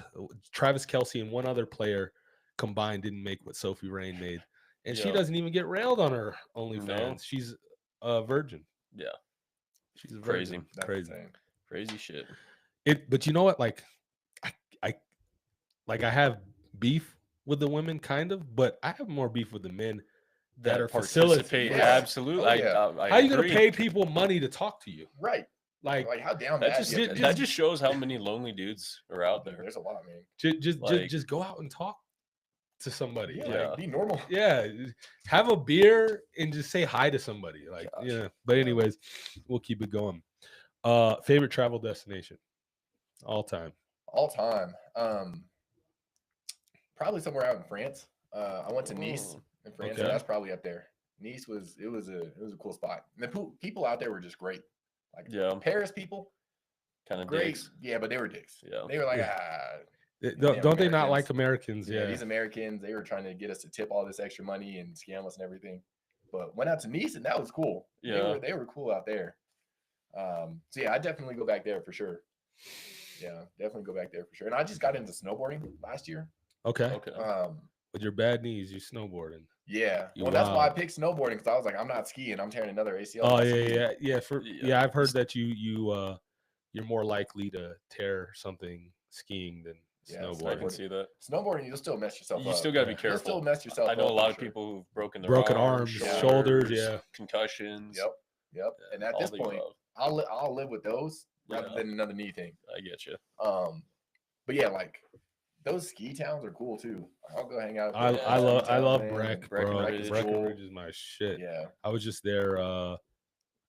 [SPEAKER 1] Travis Kelce and one other player combined didn't make what Sophie Rain made. And she doesn't even get railed on her OnlyFans.
[SPEAKER 2] No.
[SPEAKER 1] She's a virgin.
[SPEAKER 2] Yeah.
[SPEAKER 1] She's a
[SPEAKER 2] Crazy.
[SPEAKER 1] virgin.
[SPEAKER 3] That's
[SPEAKER 1] Crazy.
[SPEAKER 3] insane.
[SPEAKER 2] Crazy shit.
[SPEAKER 1] But you know what? Like I have beef with the women, kind of, but I have more beef with the men that are
[SPEAKER 2] participate.
[SPEAKER 1] facilitating.
[SPEAKER 2] Absolutely.
[SPEAKER 3] Oh, yeah.
[SPEAKER 2] I
[SPEAKER 1] How are you going
[SPEAKER 2] agree.
[SPEAKER 1] to pay people money to talk to you?
[SPEAKER 3] Right.
[SPEAKER 1] Like
[SPEAKER 3] how down
[SPEAKER 2] That
[SPEAKER 3] bad
[SPEAKER 2] just
[SPEAKER 3] you have to
[SPEAKER 2] that
[SPEAKER 3] be.
[SPEAKER 2] just shows how many lonely dudes are out there.
[SPEAKER 3] There's a lot, man.
[SPEAKER 1] just go out and talk to somebody.
[SPEAKER 3] Yeah, like, be normal.
[SPEAKER 1] Yeah, have a beer and just say hi to somebody. Like,
[SPEAKER 3] Gosh.
[SPEAKER 1] yeah. But anyways, we'll keep it going. Favorite travel destination, all time.
[SPEAKER 3] All time. Probably somewhere out in France. I went to Nice in France.
[SPEAKER 1] Okay.
[SPEAKER 3] And that's probably up there. Nice was a cool spot. And the people out there were just great. Like Paris people,
[SPEAKER 2] kind of
[SPEAKER 3] great.
[SPEAKER 2] dicks.
[SPEAKER 3] Yeah, but they were dicks.
[SPEAKER 2] Yeah.
[SPEAKER 3] They were like,
[SPEAKER 1] Don't they not like Americans?
[SPEAKER 3] Yeah, these Americans, they were trying to get us to tip all this extra money and scam us and everything. But went out to Nice and that was cool.
[SPEAKER 2] Yeah.
[SPEAKER 3] They were cool out there. So yeah, I definitely go back there for sure. Yeah, definitely go back there for sure. And I just got into snowboarding last year.
[SPEAKER 1] Okay. With your bad knees, you snowboarding.
[SPEAKER 3] Yeah. Well, that's why I picked snowboarding, because I was like, I'm not skiing. I'm tearing another ACL.
[SPEAKER 1] Oh yeah. I've heard that you're more likely to tear something skiing than snowboarding.
[SPEAKER 2] I can see that.
[SPEAKER 3] Snowboarding, you'll still mess yourself up.
[SPEAKER 2] You still got to be careful.
[SPEAKER 3] You'll still mess yourself up.
[SPEAKER 2] I know a lot of people who've broken their
[SPEAKER 1] broken arms, shoulders,
[SPEAKER 2] concussions.
[SPEAKER 3] Yep. And at this point, I'll live with those rather than another knee thing.
[SPEAKER 2] I get you.
[SPEAKER 3] But yeah, like those ski towns are cool too. I'll go hang out.
[SPEAKER 1] I love Breck, bro.
[SPEAKER 3] Breckenridge
[SPEAKER 1] is my shit.
[SPEAKER 3] Yeah.
[SPEAKER 1] I was just there a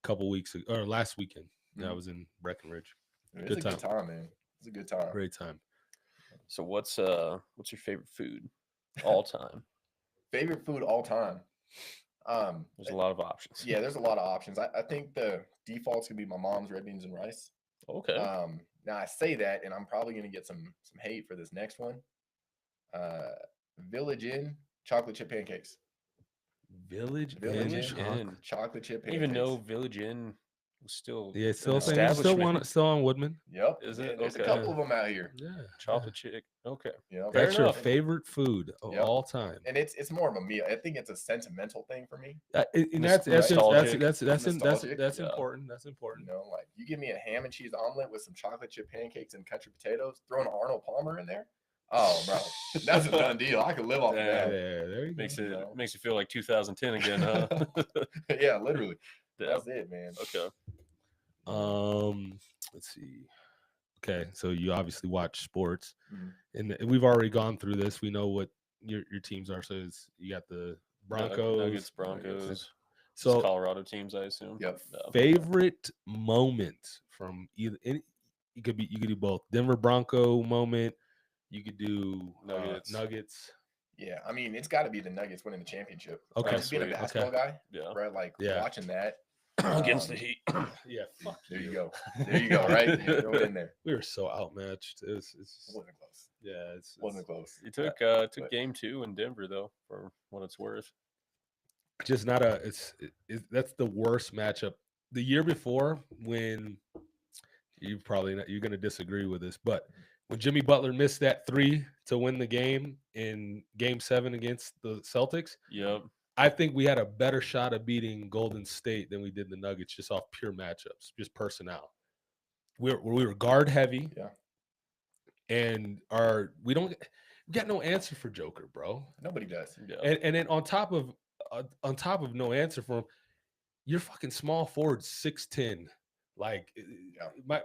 [SPEAKER 1] couple weeks ago, or last weekend. I was in Breckenridge.
[SPEAKER 3] It's a good time, man. It's a good time.
[SPEAKER 1] Great time.
[SPEAKER 2] So what's your favorite food all time?
[SPEAKER 3] Favorite food all time.
[SPEAKER 2] There's a lot of options.
[SPEAKER 3] Yeah, there's a lot of options. I think the default's gonna be my mom's red beans and rice.
[SPEAKER 2] Okay.
[SPEAKER 3] Now I say that, and I'm probably gonna get some hate for this next one. Village Inn chocolate chip pancakes.
[SPEAKER 1] Village
[SPEAKER 3] Inn chocolate chip pancakes.
[SPEAKER 2] I didn't even know Village Inn was still
[SPEAKER 1] still on Woodman.
[SPEAKER 3] Yep.
[SPEAKER 2] Is it?
[SPEAKER 3] There's a couple of them out here.
[SPEAKER 1] Yeah.
[SPEAKER 2] Chocolate chick. Okay.
[SPEAKER 3] Yeah.
[SPEAKER 1] That's your favorite food of all time.
[SPEAKER 3] And it's more of a meal. I think it's a sentimental thing for me.
[SPEAKER 1] And that's important. That's important.
[SPEAKER 3] You know, like you give me a ham and cheese omelet with some chocolate chip pancakes and country potatoes, throw an Arnold Palmer in there. Oh, bro, that's a done deal. I could live off of that.
[SPEAKER 1] Yeah, there you
[SPEAKER 2] go. Makes you feel like 2010 again, huh?
[SPEAKER 3] Yeah, literally. That's it, man.
[SPEAKER 2] Okay.
[SPEAKER 1] Let's see. Okay, so you obviously watch sports,
[SPEAKER 3] Mhm.
[SPEAKER 1] and we've already gone through this. We know what your teams are. So you got the Broncos,
[SPEAKER 2] Nuggets, Broncos.
[SPEAKER 1] So
[SPEAKER 2] Just Colorado teams, I assume.
[SPEAKER 3] Yep.
[SPEAKER 2] Yeah.
[SPEAKER 1] favorite moment from either you could do both Denver Bronco moment. You could do Nuggets.
[SPEAKER 3] Yeah, I mean, it's got to be the Nuggets winning the championship.
[SPEAKER 1] Okay,
[SPEAKER 3] Right? Just being a
[SPEAKER 2] sweet.
[SPEAKER 3] basketball guy,
[SPEAKER 2] Yeah.
[SPEAKER 3] right? Like
[SPEAKER 1] Yeah.
[SPEAKER 3] watching that.
[SPEAKER 2] Against the Heat.
[SPEAKER 1] Yeah, fuck
[SPEAKER 3] There you
[SPEAKER 1] you.
[SPEAKER 3] go. There you go. Right? Throw it in there.
[SPEAKER 1] We were so outmatched. It's
[SPEAKER 3] It wasn't close.
[SPEAKER 1] yeah,
[SPEAKER 3] Wasn't close.
[SPEAKER 2] You took
[SPEAKER 3] but-
[SPEAKER 2] game 2 in Denver though, for what it's worth.
[SPEAKER 1] just not a. That's the worst matchup. The year before, when you're gonna disagree with this, but when Jimmy Butler missed that 3 to win the game in Game 7 against the Celtics,
[SPEAKER 2] Yep.
[SPEAKER 1] I think we had a better shot of beating Golden State than we did the Nuggets, just off pure matchups, just personnel. We were guard heavy,
[SPEAKER 3] Yeah.
[SPEAKER 1] and we got no answer for Joker, bro.
[SPEAKER 3] Nobody does.
[SPEAKER 2] Yeah.
[SPEAKER 1] And then on top of no answer for him, your fucking small forward 6'10". Like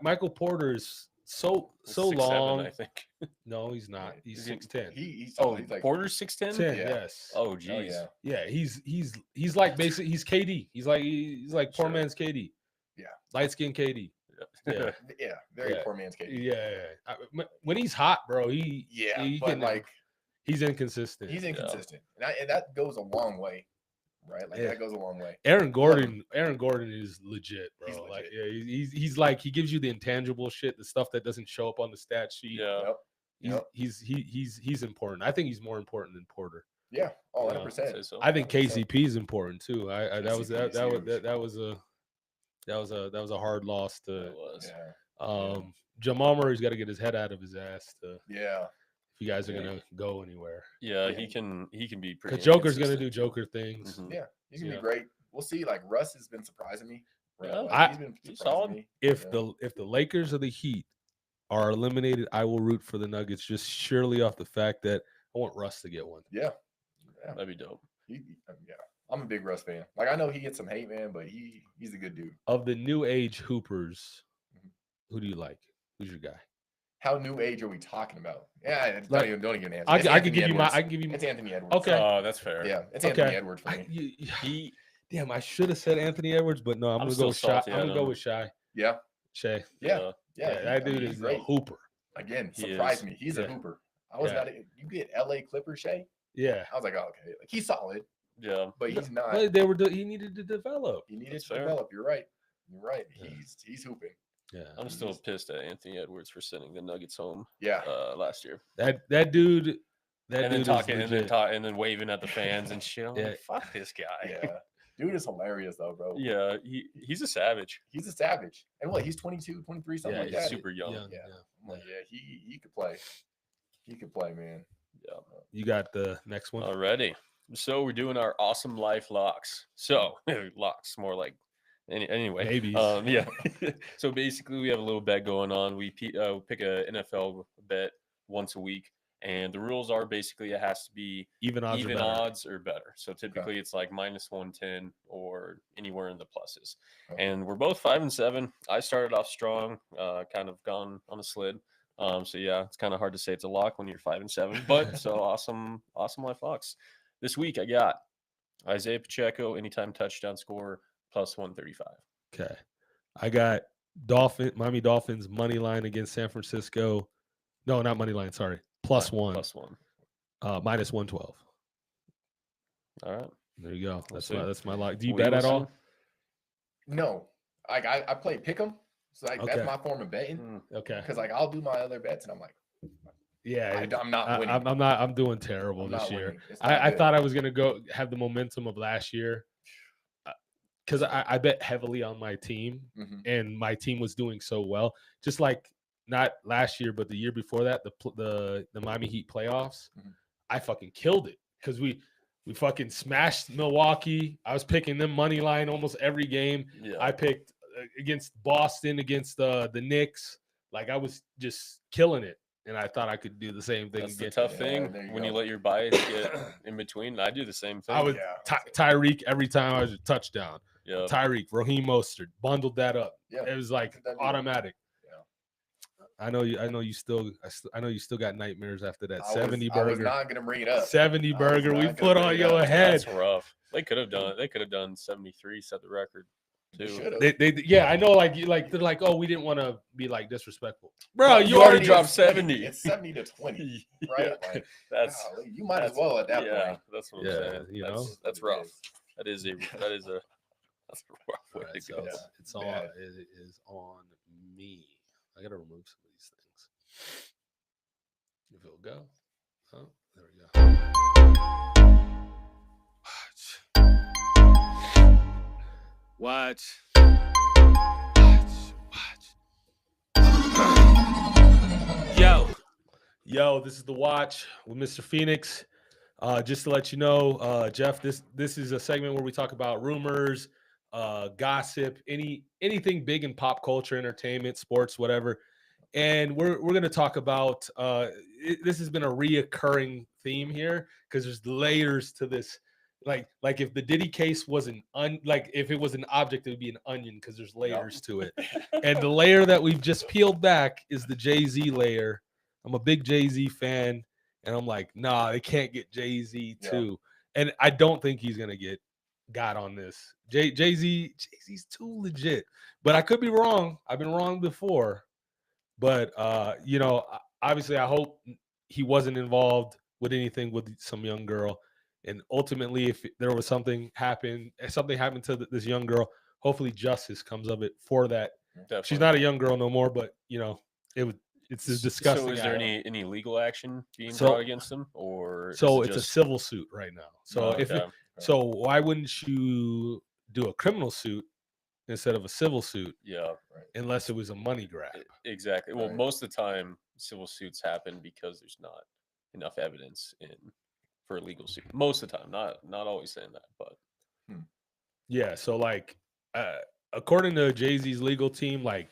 [SPEAKER 1] Michael Porter is so
[SPEAKER 2] 6'7",
[SPEAKER 1] long.
[SPEAKER 2] I think.
[SPEAKER 1] No, he's not. He's 6'10".
[SPEAKER 3] He's
[SPEAKER 2] Oh,
[SPEAKER 3] like
[SPEAKER 2] Porter's 6'10"?
[SPEAKER 1] 10,
[SPEAKER 3] Yeah.
[SPEAKER 1] yes.
[SPEAKER 2] Oh, geez.
[SPEAKER 3] yeah.
[SPEAKER 1] Yeah, he's like basically he's KD. He's like poor
[SPEAKER 2] Sure.
[SPEAKER 1] man's KD.
[SPEAKER 3] Yeah.
[SPEAKER 1] Light skin KD. Yeah.
[SPEAKER 3] Yeah, very
[SPEAKER 1] Yeah.
[SPEAKER 3] poor man's case.
[SPEAKER 1] Yeah. When he's hot, bro, he
[SPEAKER 3] but
[SPEAKER 1] can,
[SPEAKER 3] like
[SPEAKER 1] he's inconsistent.
[SPEAKER 3] he's inconsistent, and that goes a long way, right? Like
[SPEAKER 1] Yeah.
[SPEAKER 3] that goes a long way.
[SPEAKER 1] Aaron Gordon is legit, bro.
[SPEAKER 3] He's
[SPEAKER 1] Like,
[SPEAKER 3] legit.
[SPEAKER 1] yeah, he's like he gives you the intangible shit, the stuff that doesn't show up on the stat sheet.
[SPEAKER 2] Yeah.
[SPEAKER 3] Yep.
[SPEAKER 1] He's important. I think he's more important than Porter.
[SPEAKER 3] Yeah. Oh,
[SPEAKER 1] Yeah.
[SPEAKER 3] 100%.
[SPEAKER 2] So.
[SPEAKER 1] I think
[SPEAKER 3] 100%.
[SPEAKER 1] KCP is important too. That was
[SPEAKER 3] KCP
[SPEAKER 1] a hard loss to.
[SPEAKER 2] That was.
[SPEAKER 3] Yeah.
[SPEAKER 1] Jamal Murray's got to get his head out of his ass to.
[SPEAKER 3] Yeah.
[SPEAKER 1] If you guys are
[SPEAKER 3] Yeah.
[SPEAKER 1] gonna go anywhere,
[SPEAKER 2] Yeah,
[SPEAKER 3] Yeah.
[SPEAKER 2] he can be pretty.
[SPEAKER 1] because Joker's gonna do
[SPEAKER 2] inconsistent.
[SPEAKER 1] Joker things.
[SPEAKER 2] Mhm.
[SPEAKER 3] Yeah. He's gonna
[SPEAKER 1] Yeah.
[SPEAKER 3] be great. We'll see. Like Russ has been surprising me. Right?
[SPEAKER 2] Yeah.
[SPEAKER 3] Like, he's been
[SPEAKER 2] he's
[SPEAKER 3] surprising
[SPEAKER 2] solid.
[SPEAKER 3] me.
[SPEAKER 1] If
[SPEAKER 3] Yeah.
[SPEAKER 1] the Lakers or the Heat are eliminated, I will root for the Nuggets just surely off the fact that I want Russ to get one.
[SPEAKER 3] Yeah.
[SPEAKER 2] That'd be dope.
[SPEAKER 3] Yeah. I'm a big Russ fan. Like I know he gets some hate, man, but he's a good dude.
[SPEAKER 1] Of the new age hoopers,
[SPEAKER 3] Mhm.
[SPEAKER 1] who do you like? Who's your guy?
[SPEAKER 3] How new age are we talking about? Yeah,
[SPEAKER 1] Like,
[SPEAKER 3] don't even answer.
[SPEAKER 1] I
[SPEAKER 3] It's
[SPEAKER 1] can
[SPEAKER 3] Anthony
[SPEAKER 1] give you
[SPEAKER 3] Edwards.
[SPEAKER 1] I can give you
[SPEAKER 3] It's Anthony Edwards.
[SPEAKER 1] Okay.
[SPEAKER 2] Oh, that's fair.
[SPEAKER 3] Yeah, it's
[SPEAKER 1] Okay.
[SPEAKER 3] Anthony Edwards for me.
[SPEAKER 1] Damn, I should have said Anthony Edwards, but no, I'm
[SPEAKER 2] I'm
[SPEAKER 1] gonna
[SPEAKER 2] still
[SPEAKER 1] go with Shy.
[SPEAKER 2] salty
[SPEAKER 1] I'm
[SPEAKER 2] at
[SPEAKER 1] gonna go
[SPEAKER 2] him.
[SPEAKER 1] with Shy.
[SPEAKER 3] Yeah,
[SPEAKER 1] Shay.
[SPEAKER 3] yeah.
[SPEAKER 1] That dude
[SPEAKER 3] he's
[SPEAKER 1] is a
[SPEAKER 3] great.
[SPEAKER 1] hooper.
[SPEAKER 3] Again,
[SPEAKER 2] He
[SPEAKER 3] surprised
[SPEAKER 2] is.
[SPEAKER 3] me. He's
[SPEAKER 1] Yeah.
[SPEAKER 3] a hooper. I was
[SPEAKER 1] Yeah.
[SPEAKER 3] not. You get LA Clippers, Shay.
[SPEAKER 1] Yeah.
[SPEAKER 3] I was like, oh, okay. Like he's solid,
[SPEAKER 2] Yeah.
[SPEAKER 3] but he's not.
[SPEAKER 1] But he needed to develop.
[SPEAKER 3] He needed
[SPEAKER 2] That's
[SPEAKER 3] to
[SPEAKER 2] fair.
[SPEAKER 3] develop. You're right. You're right.
[SPEAKER 1] Yeah.
[SPEAKER 3] He's hooping.
[SPEAKER 1] Yeah.
[SPEAKER 2] I'm still pissed at Anthony Edwards for sending the Nuggets home
[SPEAKER 3] Yeah.
[SPEAKER 2] last year.
[SPEAKER 1] That dude.
[SPEAKER 2] And then
[SPEAKER 1] dude is
[SPEAKER 2] talking and then
[SPEAKER 1] legit.
[SPEAKER 2] and then waving at the fans and shit. I'm
[SPEAKER 1] Yeah.
[SPEAKER 2] like, fuck this guy.
[SPEAKER 3] Yeah. Dude is hilarious though, bro.
[SPEAKER 2] Yeah, he's a savage.
[SPEAKER 3] He's a savage. And what? He's 22, 23, something
[SPEAKER 1] Yeah,
[SPEAKER 3] like
[SPEAKER 2] He's
[SPEAKER 3] that.
[SPEAKER 2] super young.
[SPEAKER 1] Young,
[SPEAKER 3] Yeah.
[SPEAKER 1] yeah.
[SPEAKER 3] I'm like, yeah, he could play. He could play, man.
[SPEAKER 2] Yeah.
[SPEAKER 1] You got the next one.
[SPEAKER 2] Alrighty. So we're doing our awesome life locks. So locks, more like anyway.
[SPEAKER 1] Babies.
[SPEAKER 2] Yeah. So basically, we have a little bet going on. We pick a NFL bet once a week, and the rules are basically it has to be
[SPEAKER 1] Even odds.
[SPEAKER 2] even
[SPEAKER 1] are better.
[SPEAKER 2] odds or better. So typically, it's like -110 or anywhere in the pluses.
[SPEAKER 3] Okay.
[SPEAKER 2] And we're both 5-7. I started off strong, kind of gone on a slid. So yeah, it's kind of hard to say it's a lock when you're 5-7, but so awesome life locks. This week I got Isaiah Pacheco anytime touchdown score +135.
[SPEAKER 1] Okay. I got Miami Dolphins money line against San Francisco. No, not money line. Sorry, +1.
[SPEAKER 2] +1.
[SPEAKER 1] -112.
[SPEAKER 2] All right.
[SPEAKER 1] There you go.
[SPEAKER 2] We'll
[SPEAKER 1] That's my lock. Do you
[SPEAKER 2] We
[SPEAKER 1] bet
[SPEAKER 2] will
[SPEAKER 1] at all?
[SPEAKER 2] see.
[SPEAKER 3] No. Like I play pick'em. So like
[SPEAKER 1] Okay.
[SPEAKER 3] that's my form of betting.
[SPEAKER 2] Mm,
[SPEAKER 1] Okay.
[SPEAKER 3] Because like I'll do my other bets and I'm like,
[SPEAKER 1] Yeah.
[SPEAKER 3] I'm not winning.
[SPEAKER 1] I'm not. I'm doing terrible
[SPEAKER 3] I'm
[SPEAKER 1] this
[SPEAKER 3] not
[SPEAKER 1] year.
[SPEAKER 3] winning. It's not
[SPEAKER 1] I
[SPEAKER 3] good.
[SPEAKER 1] thought I was gonna go have the momentum of last year, because I bet heavily on my team,
[SPEAKER 3] Mhm.
[SPEAKER 1] and my team was doing so well. Just like not last year, but the year before that, the Miami Heat playoffs,
[SPEAKER 3] Mhm.
[SPEAKER 1] I fucking killed it because we fucking smashed Milwaukee. I was picking them money line almost every game.
[SPEAKER 2] yeah.
[SPEAKER 1] I picked against Boston, against the Knicks. Like I was just killing it, and I thought I could do the same thing
[SPEAKER 2] That's the
[SPEAKER 1] again.
[SPEAKER 2] tough
[SPEAKER 3] Yeah,
[SPEAKER 2] thing
[SPEAKER 3] there you
[SPEAKER 2] when
[SPEAKER 3] go.
[SPEAKER 2] you let your bias get in between. I do the same thing.
[SPEAKER 1] I would
[SPEAKER 3] Yeah.
[SPEAKER 1] Tyreek every time I was a touchdown.
[SPEAKER 2] Yeah.
[SPEAKER 1] Tyreek, Raheem Mostert, bundled that up.
[SPEAKER 3] Yeah.
[SPEAKER 1] It was like
[SPEAKER 3] That'd be-
[SPEAKER 1] automatic.
[SPEAKER 3] Yeah.
[SPEAKER 1] I know you. I know you still. I know you still got nightmares after that 70
[SPEAKER 3] I was
[SPEAKER 1] burger.
[SPEAKER 3] not gonna bring it up.
[SPEAKER 1] 70
[SPEAKER 3] I was
[SPEAKER 1] burger. We
[SPEAKER 3] not gonna
[SPEAKER 1] put
[SPEAKER 3] bring
[SPEAKER 1] on
[SPEAKER 3] it
[SPEAKER 1] your
[SPEAKER 3] up.
[SPEAKER 1] head.
[SPEAKER 2] That's rough. They could have done 73, set the record
[SPEAKER 3] They
[SPEAKER 2] too.
[SPEAKER 3] should have.
[SPEAKER 1] Yeah, I know. Like they're like, oh, we didn't want to be like disrespectful, bro.
[SPEAKER 2] You already dropped
[SPEAKER 3] it's
[SPEAKER 2] 70.
[SPEAKER 3] It's 70-20,
[SPEAKER 2] Yeah,
[SPEAKER 3] right? Like,
[SPEAKER 2] that's
[SPEAKER 3] golly, you might as well at that
[SPEAKER 2] yeah,
[SPEAKER 3] point.
[SPEAKER 2] that's what
[SPEAKER 1] Yeah,
[SPEAKER 2] I'm saying.
[SPEAKER 1] you know?
[SPEAKER 2] That's
[SPEAKER 3] what it
[SPEAKER 2] rough.
[SPEAKER 3] is.
[SPEAKER 2] That is a that's a rough way
[SPEAKER 1] Alright,
[SPEAKER 2] to
[SPEAKER 1] so
[SPEAKER 2] go.
[SPEAKER 3] Yeah.
[SPEAKER 1] it's on.
[SPEAKER 3] bad.
[SPEAKER 1] It is on me. I gotta remove some of these things. If it'll go. Oh, there we go. Watch. Yo, this is the watch with Mr. Phoenix. Just to let you know, Geoff, this is a segment where we talk about rumors, gossip, anything big in pop culture, entertainment, sports, whatever. And we're gonna talk about this has been a reoccurring theme here because there's layers to this. Like if the Diddy case wasn't like if it was an object, it would be an onion because there's layers to it. And the layer that we've just peeled back is the Jay-Z layer. I'm a big Jay-Z fan, and I'm like, nah, they can't get Jay-Z too. And I don't think he's gonna get got on this. Jay-Z's too legit. But I could be wrong. I've been wrong before. But obviously I hope he wasn't involved with anything with some young girl. And ultimately, if there was something happened to this young girl, hopefully justice comes of it for that.
[SPEAKER 2] Definitely.
[SPEAKER 1] She's not a young girl no more, but it's a disgusting.
[SPEAKER 2] So is there any legal action being
[SPEAKER 1] So-
[SPEAKER 2] brought against him, or
[SPEAKER 1] So
[SPEAKER 2] is it
[SPEAKER 1] it's a
[SPEAKER 2] just
[SPEAKER 1] civil suit right now. So
[SPEAKER 2] okay.
[SPEAKER 1] so why wouldn't you do a criminal suit instead of a civil suit
[SPEAKER 2] Yeah,
[SPEAKER 1] unless it was a money grab?
[SPEAKER 2] exactly. Well,
[SPEAKER 3] Right.
[SPEAKER 2] most of the time, civil suits happen because there's not enough evidence for a legal suit. Most of the time, not always saying that, but
[SPEAKER 1] Yeah, so like according to Jay-Z's legal team, like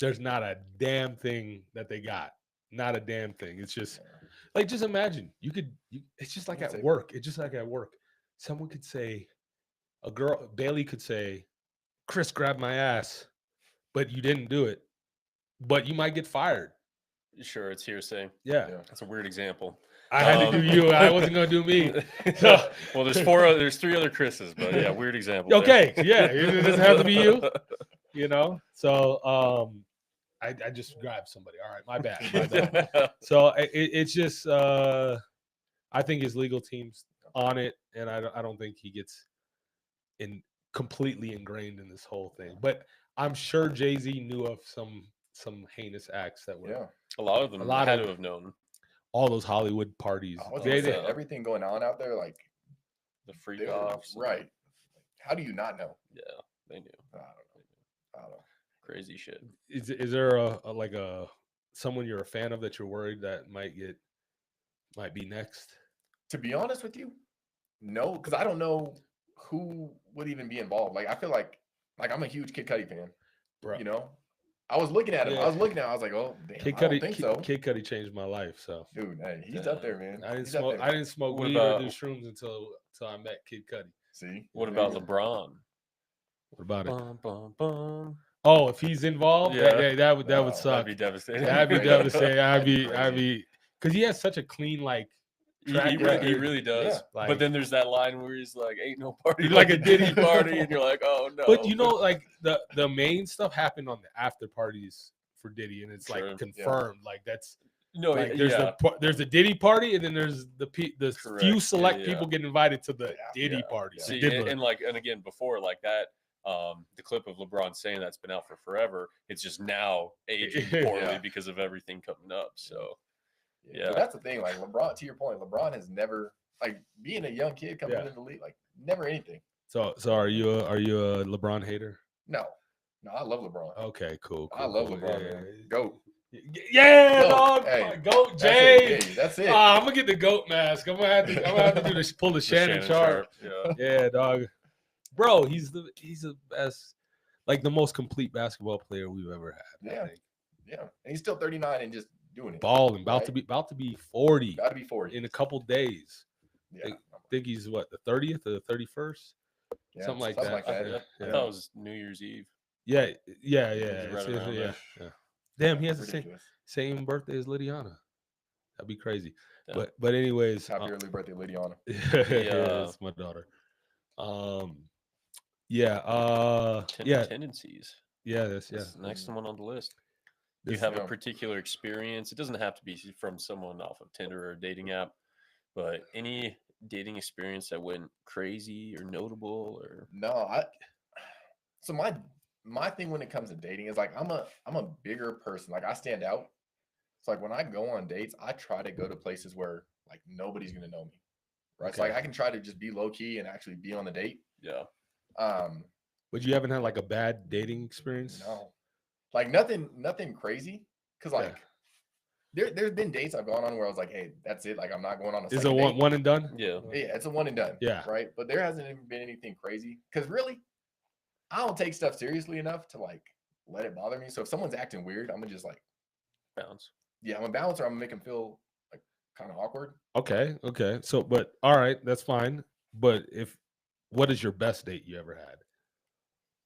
[SPEAKER 1] there's not a damn thing that they got. Not a damn thing. It's just like just imagine it's just like
[SPEAKER 3] You
[SPEAKER 1] at
[SPEAKER 3] say-
[SPEAKER 1] work. It's just like at work. Someone could say Bailey could say, Chris grabbed my ass, but you didn't do it. But you might get fired.
[SPEAKER 2] sure, it's hearsay.
[SPEAKER 1] Yeah.
[SPEAKER 2] That's a weird example.
[SPEAKER 1] I had to do you. I wasn't gonna do me. So-
[SPEAKER 2] Well, there's 3 other Chris's, but yeah, weird example.
[SPEAKER 1] Okay, yeah, it doesn't have to be you. So I just grabbed somebody. All right, my bad. So it's just I think his legal team's on it, and I don't think he gets completely ingrained in this whole thing. But I'm sure Jay-Z knew of some heinous acts that were
[SPEAKER 3] Yeah.
[SPEAKER 2] A lot of them
[SPEAKER 1] lot
[SPEAKER 2] had
[SPEAKER 1] of-
[SPEAKER 2] to have known
[SPEAKER 1] all those Hollywood parties.
[SPEAKER 3] I was
[SPEAKER 1] They-
[SPEAKER 3] gonna say,
[SPEAKER 1] they-
[SPEAKER 3] everything going on out there, like
[SPEAKER 2] the freak
[SPEAKER 3] dude,
[SPEAKER 2] offs.
[SPEAKER 3] right? How do you not know?
[SPEAKER 2] Yeah, they knew.
[SPEAKER 3] I don't know.
[SPEAKER 2] Crazy shit.
[SPEAKER 1] is there a someone you're a fan of that you're worried that might be next?
[SPEAKER 3] To be honest with you, no, because I don't know who would even be involved. Like I feel like I'm a huge Kid Cudi fan.
[SPEAKER 1] Bro.
[SPEAKER 3] You know, I was looking at him.
[SPEAKER 1] Yeah.
[SPEAKER 3] I was like, oh damn,
[SPEAKER 1] Kid
[SPEAKER 3] I don't
[SPEAKER 1] Cudi,
[SPEAKER 3] think so.
[SPEAKER 1] Kid Cudi changed my life. So
[SPEAKER 3] Dude, hey, he's up there, man.
[SPEAKER 1] I didn't
[SPEAKER 3] He's up
[SPEAKER 1] smoke.
[SPEAKER 3] there.
[SPEAKER 1] I didn't smoke
[SPEAKER 2] What
[SPEAKER 1] weed or
[SPEAKER 2] about-
[SPEAKER 1] do shrooms until I met Kid Cudi.
[SPEAKER 3] See,
[SPEAKER 2] What
[SPEAKER 3] There
[SPEAKER 2] about
[SPEAKER 3] you go.
[SPEAKER 2] LeBron?
[SPEAKER 1] What about it?
[SPEAKER 2] Bum, bum, bum.
[SPEAKER 1] Oh, if he's involved,
[SPEAKER 2] Yeah.
[SPEAKER 1] that would
[SPEAKER 3] Oh,
[SPEAKER 1] suck.
[SPEAKER 2] That'd be devastating.
[SPEAKER 1] That'd be
[SPEAKER 3] Crazy.
[SPEAKER 1] devastating. I'd
[SPEAKER 3] Crazy.
[SPEAKER 1] be because he has such a clean
[SPEAKER 2] He
[SPEAKER 1] track
[SPEAKER 2] really,
[SPEAKER 1] record.
[SPEAKER 2] does.
[SPEAKER 3] Yeah,
[SPEAKER 1] like-
[SPEAKER 2] but then there's that line where he's like, "Ain't no party
[SPEAKER 1] Like a Diddy
[SPEAKER 2] party," and you're like, "Oh no!"
[SPEAKER 1] But like the main stuff happened on the after parties for Diddy, and it's
[SPEAKER 2] Sure,
[SPEAKER 1] like confirmed. Like that's
[SPEAKER 2] no,
[SPEAKER 1] like
[SPEAKER 2] yeah,
[SPEAKER 1] there's the Diddy party, and then there's the few
[SPEAKER 2] Correct. Yeah,
[SPEAKER 1] select
[SPEAKER 2] yeah.
[SPEAKER 1] people get invited to the
[SPEAKER 3] Yeah,
[SPEAKER 1] Diddy
[SPEAKER 3] yeah,
[SPEAKER 1] party.
[SPEAKER 3] yeah.
[SPEAKER 1] the
[SPEAKER 2] See,
[SPEAKER 1] Diddler.
[SPEAKER 2] and again, before like that, the clip of LeBron saying that's been out for forever. It's just now aging poorly
[SPEAKER 3] Yeah.
[SPEAKER 2] because of everything coming up. So
[SPEAKER 3] Yeah,
[SPEAKER 2] Yeah.
[SPEAKER 3] but that's the thing. Like LeBron, to your point, LeBron has never like being a young kid coming
[SPEAKER 1] Yeah.
[SPEAKER 3] into the league, like never anything.
[SPEAKER 1] So are you a LeBron hater?
[SPEAKER 3] No, I love LeBron.
[SPEAKER 1] Okay, cool.
[SPEAKER 3] I love
[SPEAKER 1] cool.
[SPEAKER 3] LeBron, man. Goat.
[SPEAKER 1] Yeah,
[SPEAKER 3] Goat.
[SPEAKER 1] dog.
[SPEAKER 3] Hey,
[SPEAKER 1] Goat
[SPEAKER 3] That's
[SPEAKER 1] Jay.
[SPEAKER 3] it. Hey, that's it.
[SPEAKER 1] I'm gonna get the goat mask. I'm gonna have to do this. Pull the Shannon Sharp.
[SPEAKER 2] Yeah.
[SPEAKER 1] Yeah, dog. Bro, he's the best, like the most complete basketball player we've ever had.
[SPEAKER 3] Yeah.
[SPEAKER 1] I think.
[SPEAKER 3] Yeah, and he's still 39 and just doing it.
[SPEAKER 1] Balling, about
[SPEAKER 3] Right.
[SPEAKER 1] to be 40
[SPEAKER 3] Got to be 40.
[SPEAKER 1] in a couple days.
[SPEAKER 3] Yeah,
[SPEAKER 1] I think he's what, the 30th or the 31st?
[SPEAKER 3] yeah,
[SPEAKER 1] something like
[SPEAKER 2] I,
[SPEAKER 1] that.
[SPEAKER 2] I
[SPEAKER 1] Yeah.
[SPEAKER 2] thought it was New Year's Eve.
[SPEAKER 1] Yeah.
[SPEAKER 2] right
[SPEAKER 1] It's-
[SPEAKER 2] around
[SPEAKER 1] yeah,
[SPEAKER 2] there.
[SPEAKER 1] yeah. Damn, he has the
[SPEAKER 3] Ridiculous.
[SPEAKER 1] same birthday as Lydiana. That'd be crazy.
[SPEAKER 2] Yeah.
[SPEAKER 1] But anyways,
[SPEAKER 3] Happy early birthday, Lydiana.
[SPEAKER 1] yeah, it's my daughter. Yeah.
[SPEAKER 2] Tendencies.
[SPEAKER 1] Yeah,
[SPEAKER 2] That's the next one on the list. Do you
[SPEAKER 1] This-
[SPEAKER 2] have a
[SPEAKER 3] yeah.
[SPEAKER 2] particular experience? It doesn't have to be from someone off of Tinder or a dating app, but any dating experience that went crazy or notable or
[SPEAKER 3] No, so my thing when it comes to dating is like I'm a bigger person. Like I stand out. So like when I go on dates, I try to go to places where like nobody's gonna know me. Right. So like
[SPEAKER 1] Okay.
[SPEAKER 3] I can try to just be low key and actually be on the date.
[SPEAKER 2] yeah.
[SPEAKER 1] But you haven't had like a bad dating experience?
[SPEAKER 3] No. Like nothing crazy. Cause like there's been dates I've gone on where I was like, hey, that's it. Like I'm not going on a
[SPEAKER 1] Is it
[SPEAKER 3] second date.
[SPEAKER 1] one and done?
[SPEAKER 2] Yeah.
[SPEAKER 3] Yeah, it's a one and done.
[SPEAKER 1] Yeah.
[SPEAKER 3] Right. But there hasn't even been anything crazy. Cause really, I don't take stuff seriously enough to like let it bother me. So if someone's acting weird, I'm gonna just like,
[SPEAKER 2] Bounce.
[SPEAKER 3] yeah, I'm gonna balance or I'm gonna make them feel like kind of awkward.
[SPEAKER 1] Okay. So, but all right, that's fine. But what is your best date you ever had?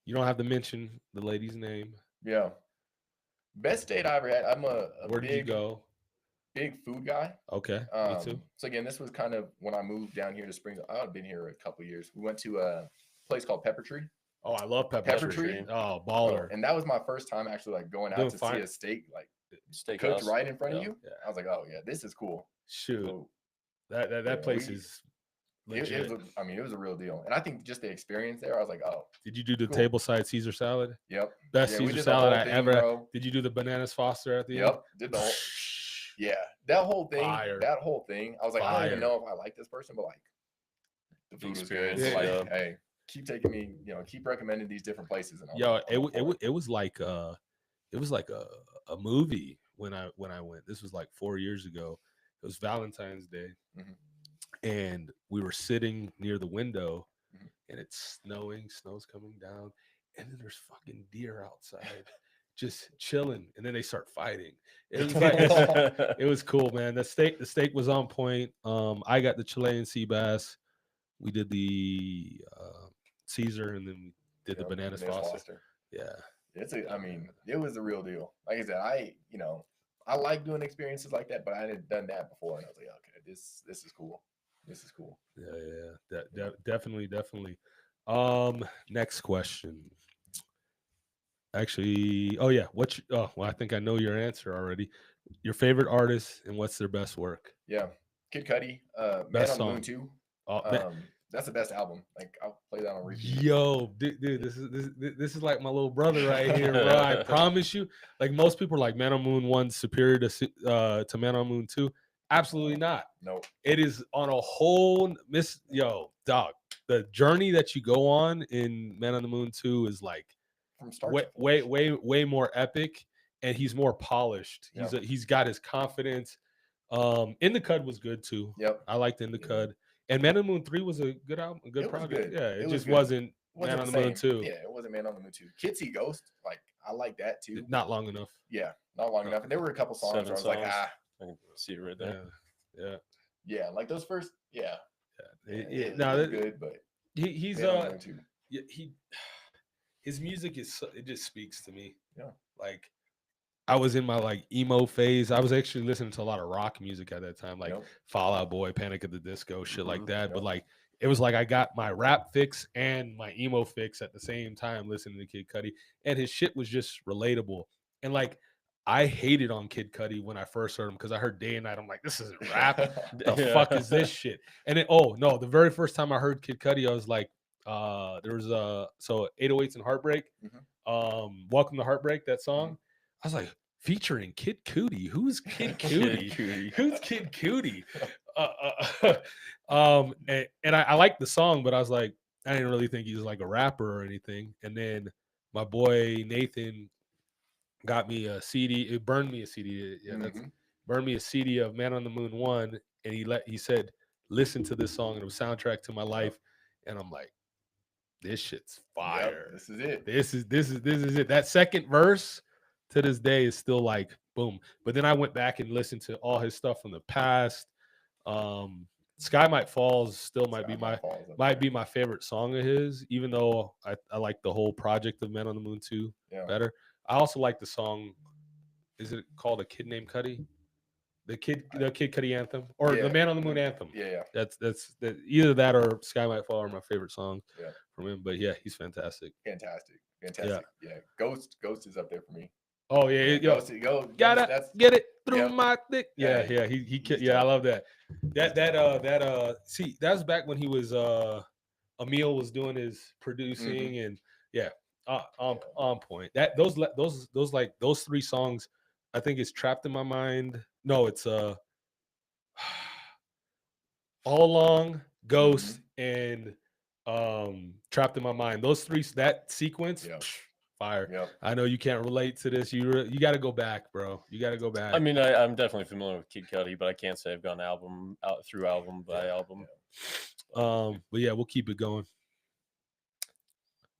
[SPEAKER 1] You don't have to mention the lady's name.
[SPEAKER 3] Yeah. Best date I ever had. I'm a
[SPEAKER 1] Where did you
[SPEAKER 3] big
[SPEAKER 1] go?
[SPEAKER 3] big food guy.
[SPEAKER 1] Okay, me too.
[SPEAKER 3] So again, this was kind of when I moved down here to Springs. I've been here a couple years. We went to a place called Pepper Tree.
[SPEAKER 1] Oh, I love pepper,
[SPEAKER 3] Pepper
[SPEAKER 1] tree.
[SPEAKER 3] Tree?
[SPEAKER 1] Oh, baller.
[SPEAKER 3] And that was my first time actually like going out
[SPEAKER 1] Doing
[SPEAKER 3] to
[SPEAKER 1] fine.
[SPEAKER 3] see a steak like
[SPEAKER 2] Steakhouse.
[SPEAKER 3] cooked right in front of
[SPEAKER 2] Yeah.
[SPEAKER 3] you.
[SPEAKER 1] Yeah.
[SPEAKER 3] I was like, oh yeah, this is cool.
[SPEAKER 1] Shoot,
[SPEAKER 3] So
[SPEAKER 1] that
[SPEAKER 3] yeah,
[SPEAKER 1] place
[SPEAKER 3] we-
[SPEAKER 1] is
[SPEAKER 3] it
[SPEAKER 1] legit.
[SPEAKER 3] was it was a real deal. And I think just the experience there, I was like, oh,
[SPEAKER 1] Did you do the
[SPEAKER 3] cool.
[SPEAKER 1] tableside Caesar salad?
[SPEAKER 3] yep.
[SPEAKER 1] Best
[SPEAKER 3] Yeah, we
[SPEAKER 1] Caesar
[SPEAKER 3] did the
[SPEAKER 1] salad
[SPEAKER 3] whole
[SPEAKER 1] I
[SPEAKER 3] thing,
[SPEAKER 1] ever had.
[SPEAKER 3] bro.
[SPEAKER 1] Did you do the bananas Foster at the end?
[SPEAKER 3] Yep. Did the whole yeah. That whole thing.
[SPEAKER 1] Fire.
[SPEAKER 3] That whole thing. I was like, I don't even
[SPEAKER 1] Fire.
[SPEAKER 3] know if I like this person, but like the food was good.
[SPEAKER 2] experience,
[SPEAKER 3] So like,
[SPEAKER 2] yeah.
[SPEAKER 3] hey, keep taking me, keep recommending these different places. And
[SPEAKER 1] Yo,
[SPEAKER 3] I'm all for
[SPEAKER 1] it was like a movie when I went. This was like 4 years ago. It was Valentine's Day,
[SPEAKER 3] Mhm.
[SPEAKER 1] and we were sitting near the window,
[SPEAKER 3] Mhm.
[SPEAKER 1] and it's snowing. Snow's coming down, and then there's fucking deer outside, just chilling, and then they start fighting. It was like it was cool, man. The steak was on point. I got the Chilean sea bass. We did the Caesar, and then we did the
[SPEAKER 3] Yep,
[SPEAKER 1] bananas
[SPEAKER 3] Bananas
[SPEAKER 1] Foster.
[SPEAKER 3] Foster.
[SPEAKER 1] Yeah.
[SPEAKER 3] I mean, it was the real deal. Like I said, I like doing experiences like that, but I hadn't done that before, and I was like, okay, this is cool. This is cool.
[SPEAKER 1] Yeah. Definitely. Next question. Actually, oh yeah. Well, I think I know your answer already. Your favorite artist and what's their best work?
[SPEAKER 3] Yeah, Kid Cudi, Man
[SPEAKER 1] Best
[SPEAKER 3] on the Moon
[SPEAKER 1] song.
[SPEAKER 3] 2.
[SPEAKER 1] Oh, man.
[SPEAKER 3] That's the best album. Like I'll play that on repeat.
[SPEAKER 1] Yo, dude, this is like my little brother right here, bro. I promise you. Like most people are like Man on Moon 1 superior to Man on Moon 2. Absolutely not.
[SPEAKER 3] Nope.
[SPEAKER 1] It is on a whole dog. The journey that you go on in Man on the Moon 2 is like
[SPEAKER 3] From start
[SPEAKER 1] way
[SPEAKER 3] to finish.
[SPEAKER 1] way more epic, and he's more polished.
[SPEAKER 3] Yeah.
[SPEAKER 1] He's got his confidence. In the Cud was good too.
[SPEAKER 3] Yep.
[SPEAKER 1] I liked In the
[SPEAKER 3] Yeah.
[SPEAKER 1] Cud. And Man on the Moon 3 was a good album, a good
[SPEAKER 3] It was
[SPEAKER 1] project.
[SPEAKER 3] good.
[SPEAKER 1] Yeah,
[SPEAKER 3] It
[SPEAKER 1] it
[SPEAKER 3] was
[SPEAKER 1] just
[SPEAKER 3] good.
[SPEAKER 1] wasn't
[SPEAKER 3] Wasn't
[SPEAKER 1] Man on
[SPEAKER 3] the
[SPEAKER 1] the Moon
[SPEAKER 3] same.
[SPEAKER 1] 2.
[SPEAKER 3] Yeah, it wasn't Man on the Moon 2. Kitsy Ghost, like I like that too.
[SPEAKER 1] Not long enough.
[SPEAKER 3] Yeah, not long enough. And there were a couple songs where I
[SPEAKER 2] 7
[SPEAKER 3] was like,
[SPEAKER 2] songs.
[SPEAKER 3] ah,
[SPEAKER 2] I can see it right
[SPEAKER 1] Yeah.
[SPEAKER 2] there.
[SPEAKER 3] yeah, like those first, yeah.
[SPEAKER 1] No,
[SPEAKER 3] they're good, but
[SPEAKER 1] he's
[SPEAKER 3] Man on the Moon 2.
[SPEAKER 1] his music it just speaks to me.
[SPEAKER 3] Yeah.
[SPEAKER 1] Like I was in my like emo phase. I was actually listening to a lot of rock music at that time, like
[SPEAKER 3] Yep.
[SPEAKER 1] Fall Out Boy, Panic at the Disco, shit like
[SPEAKER 2] Mhm.
[SPEAKER 1] that. But
[SPEAKER 3] Yep.
[SPEAKER 1] like it was like I got my rap fix and my emo fix at the same time listening to Kid Cudi, and his shit was just relatable. And like I hated on Kid Cudi when I first heard him because I heard Day and Night. I'm like, this isn't rap. The fuck is this shit? And then the very first time I heard Kid Cudi, I was like, there was 808s and Heartbreak. Welcome to Heartbreak, that song. I was like, featuring Kid Cudi. Who's Kid Cudi?
[SPEAKER 2] Cudi.
[SPEAKER 1] Who's Kid Cudi? And I liked the song, but I was like, I didn't really think he was like a rapper or anything. And then my boy Nathan got me a CD. It burned me a CD. Yeah, that's
[SPEAKER 3] Mhm.
[SPEAKER 1] burned me a CD of Man on the Moon 1, and he said, listen to this song, and it was soundtrack to my life. And I'm like, this shit's fire.
[SPEAKER 3] Yep, this is it.
[SPEAKER 1] This is it. That second verse to this day is still like boom. But then I went back and listened to all his stuff from the past. Sky Might Falls still might be my favorite song of his, even though I like the whole project of Man on the Moon 2
[SPEAKER 3] Yeah.
[SPEAKER 1] better. I also like the song is it called A Kid Named Cudi? The Kid Cudi anthem, or the Man on the Moon anthem.
[SPEAKER 3] Yeah.
[SPEAKER 1] That's either that or Sky Might Fall are my favorite songs
[SPEAKER 3] Yeah.
[SPEAKER 1] from him. But yeah, he's fantastic.
[SPEAKER 3] Fantastic. Yeah. Ghost is up there for me.
[SPEAKER 1] Oh yeah,
[SPEAKER 3] Ghost,
[SPEAKER 1] gotta
[SPEAKER 3] that's
[SPEAKER 1] get it through
[SPEAKER 3] yep.
[SPEAKER 1] my thick. Yeah,
[SPEAKER 3] Yeah,
[SPEAKER 1] he I love that. See, that was back when he was Emil was doing his producing and on point. That those three songs, I think is Trapped in My Mind. No, it's All Along, Ghost, and Trapped in My Mind. Those three, that sequence, fire.
[SPEAKER 3] Yep.
[SPEAKER 1] I know you can't relate to this. You got to go back, bro. You got to go back.
[SPEAKER 2] I mean, I'm definitely familiar with Kid Cudi, but I can't say I've gone album by album.
[SPEAKER 1] But yeah, we'll keep it going.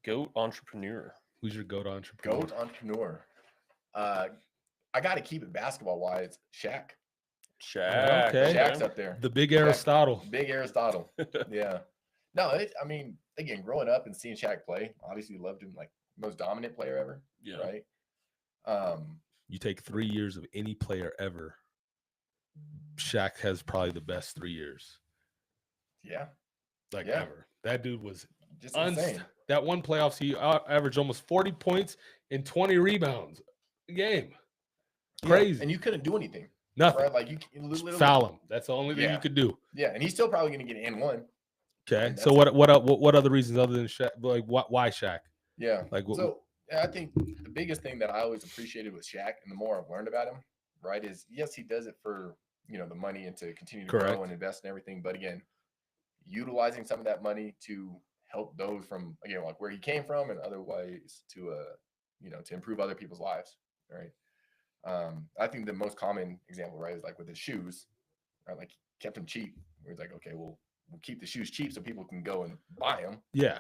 [SPEAKER 2] Goat entrepreneur.
[SPEAKER 1] Who's your goat entrepreneur?
[SPEAKER 3] Goat entrepreneur. I got to keep it basketball wise. Shaq.
[SPEAKER 1] Okay.
[SPEAKER 3] Shaq's up there.
[SPEAKER 1] The big Aristotle.
[SPEAKER 3] Big Aristotle. Yeah. No, I mean, again, growing up and seeing Shaq play, obviously loved him, like most dominant player ever.
[SPEAKER 2] Yeah.
[SPEAKER 3] Right.
[SPEAKER 1] You take 3 years of any player ever. Shaq has probably the best 3 years.
[SPEAKER 3] Yeah.
[SPEAKER 1] Ever. That dude was
[SPEAKER 3] just insane.
[SPEAKER 1] That one playoffs, he averaged almost 40 points and 20 rebounds a game. Crazy.
[SPEAKER 3] And you couldn't do anything.
[SPEAKER 1] Nothing.
[SPEAKER 3] Right? Like you literally
[SPEAKER 1] foul him. That's the only thing you could do.
[SPEAKER 3] Yeah, and he's still probably going to get in one.
[SPEAKER 1] Okay. So what other reasons other than Shaq? Like why Shaq?
[SPEAKER 3] Yeah. Like so I think the biggest thing that I always appreciated with Shaq, and the more I've learned about him, right, is yes, he does it for the money and to continue to grow and invest in everything. But again, utilizing some of that money to help those from like where he came from and other ways to to improve other people's lives. Right. I think the most common example, right, is like with his shoes, right? Like he kept them cheap. Where he's like, okay, we'll keep the shoes cheap so people can go and buy them.
[SPEAKER 1] Yeah.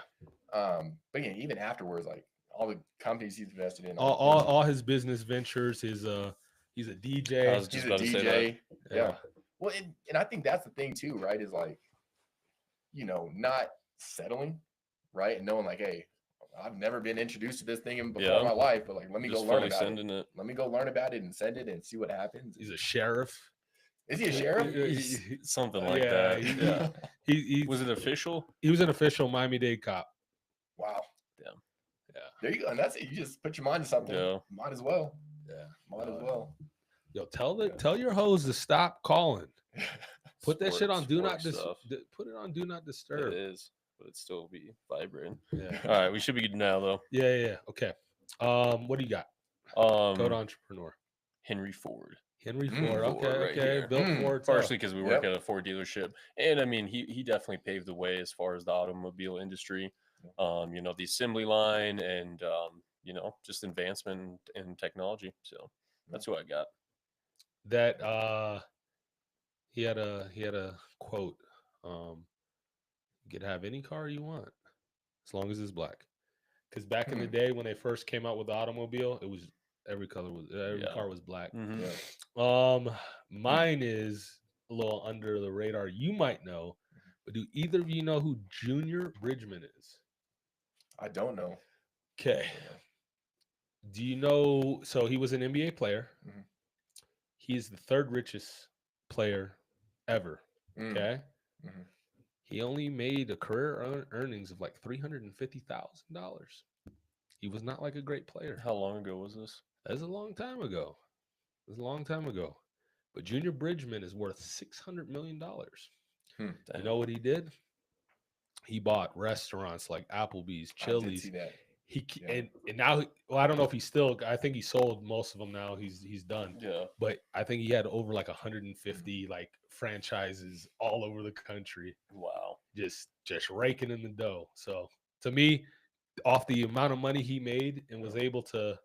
[SPEAKER 3] But again, even afterwards, like all the companies he's invested in,
[SPEAKER 1] all his business ventures, he's a DJ.
[SPEAKER 2] I was just about to say that.
[SPEAKER 3] Yeah. Well, and I think that's the thing too, right? Is like, not settling, right? And knowing like, hey, I've never been introduced to this thing before in my life, but like, let me
[SPEAKER 2] just
[SPEAKER 3] go learn about
[SPEAKER 2] it.
[SPEAKER 3] Let me go learn about it and send it and see what happens.
[SPEAKER 1] He's a sheriff.
[SPEAKER 3] Is he a sheriff?
[SPEAKER 2] Something like that. Yeah.
[SPEAKER 1] He
[SPEAKER 2] was it official?
[SPEAKER 1] He was an official Miami-Dade cop.
[SPEAKER 3] Wow.
[SPEAKER 2] Damn.
[SPEAKER 3] Yeah. There you go. And that's it. You just put your mind to something.
[SPEAKER 2] Yeah.
[SPEAKER 3] Might as well.
[SPEAKER 1] Yeah.
[SPEAKER 3] Might as well.
[SPEAKER 1] Yo, tell your hoes to stop calling. Put that shit on do not put it on do not disturb.
[SPEAKER 2] It is, but it still be vibrating.
[SPEAKER 1] Yeah.
[SPEAKER 2] All right, we should be good now though.
[SPEAKER 1] Yeah. Okay. What do you got? Goat entrepreneur.
[SPEAKER 2] Henry Ford.
[SPEAKER 1] Okay.
[SPEAKER 2] Right
[SPEAKER 1] Bill Ford.
[SPEAKER 2] Partially because we work at a Ford dealership, and I mean he definitely paved the way as far as the automobile industry. The assembly line and just advancement in technology. So that's who I got.
[SPEAKER 1] That he had a quote. You could have any car you want as long as it's black. Because back in the day when they first came out with the automobile, it was every car was black.
[SPEAKER 2] Mm-hmm.
[SPEAKER 1] Mine is a little under the radar. You might know, but do either of you know who Junior Bridgman is?
[SPEAKER 3] I don't know.
[SPEAKER 1] Okay. Do you know? So he was an NBA player.
[SPEAKER 3] Mm-hmm.
[SPEAKER 1] He is the third richest player ever. Okay.
[SPEAKER 3] Mm-hmm.
[SPEAKER 1] He only made a career earnings of like $350,000. He was not like a great player.
[SPEAKER 2] How long ago was this?
[SPEAKER 1] That was a long time ago. But Junior Bridgman is worth $600 million. You know what he did? He bought restaurants like Applebee's, Chili's.
[SPEAKER 3] I did see that.
[SPEAKER 1] And now, I don't know if he's still. I think he sold most of them now. He's done.
[SPEAKER 2] Yeah.
[SPEAKER 1] But I think he had over like 150 like franchises all over the country.
[SPEAKER 2] Wow.
[SPEAKER 1] Just raking in the dough. So to me, off the amount of money he made and was able to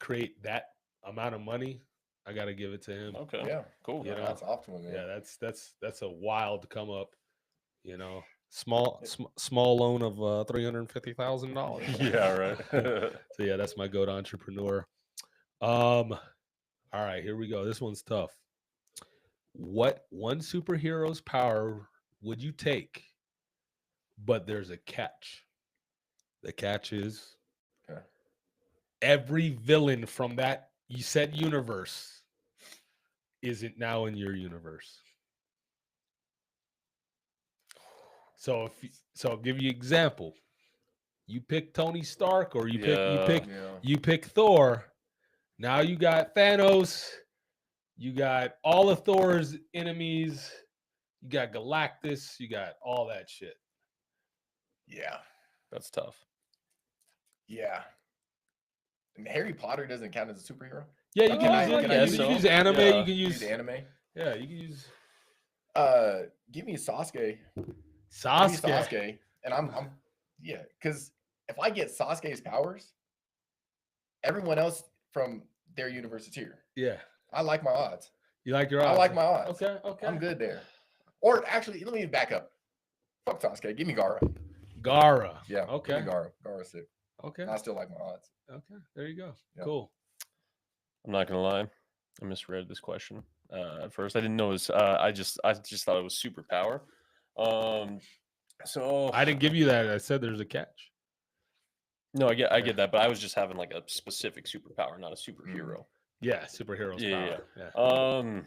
[SPEAKER 1] create that amount of money, I got to give it to him.
[SPEAKER 2] Okay.
[SPEAKER 3] Yeah.
[SPEAKER 2] Cool.
[SPEAKER 3] That's optimal, man.
[SPEAKER 1] Yeah. That's a wild come up. Small loan of $350,000.
[SPEAKER 2] Yeah, right.
[SPEAKER 1] So yeah, that's my goat entrepreneur. All right, here we go. This one's tough. What one superhero's power would you take? But there's a catch. The catch is every villain from that you said universe. Is it now in your universe? So I'll give you an example. You pick Tony Stark, or
[SPEAKER 3] Yeah.
[SPEAKER 1] you pick Thor. Now you got Thanos. You got all of Thor's enemies. You got Galactus. You got all that shit.
[SPEAKER 3] Yeah.
[SPEAKER 2] That's tough.
[SPEAKER 3] Yeah. And Harry Potter doesn't count as a superhero?
[SPEAKER 1] Yeah, you can use anime.
[SPEAKER 2] Yeah.
[SPEAKER 1] You can
[SPEAKER 3] Use
[SPEAKER 1] use
[SPEAKER 3] anime?
[SPEAKER 1] Yeah, you can use
[SPEAKER 3] Give me Sasuke. Give me
[SPEAKER 1] Sasuke.
[SPEAKER 3] Sasuke. And I'm yeah, because if I get Sasuke's powers, everyone else from their universe is here.
[SPEAKER 1] Yeah,
[SPEAKER 3] I like my odds.
[SPEAKER 1] you like your odds.
[SPEAKER 3] I like my odds.
[SPEAKER 1] Okay.
[SPEAKER 3] I'm good there. Or actually, let me back up. Fuck Sasuke. Give me Gara.
[SPEAKER 1] Gara.
[SPEAKER 3] Yeah.
[SPEAKER 1] Okay.
[SPEAKER 3] Give me Gara. Gara's sick.
[SPEAKER 1] Okay.
[SPEAKER 3] I still like my odds.
[SPEAKER 1] Okay. There you go.
[SPEAKER 3] Yeah.
[SPEAKER 1] Cool.
[SPEAKER 2] I'm not gonna lie, I misread this question at first. I didn't know it was. I just thought it was superpower. So
[SPEAKER 1] I didn't give you that. I said there's a catch.
[SPEAKER 2] No, I get that, but I was just having like a specific superpower, not a superhero.
[SPEAKER 1] Yeah, superheroes
[SPEAKER 2] Yeah.
[SPEAKER 1] power.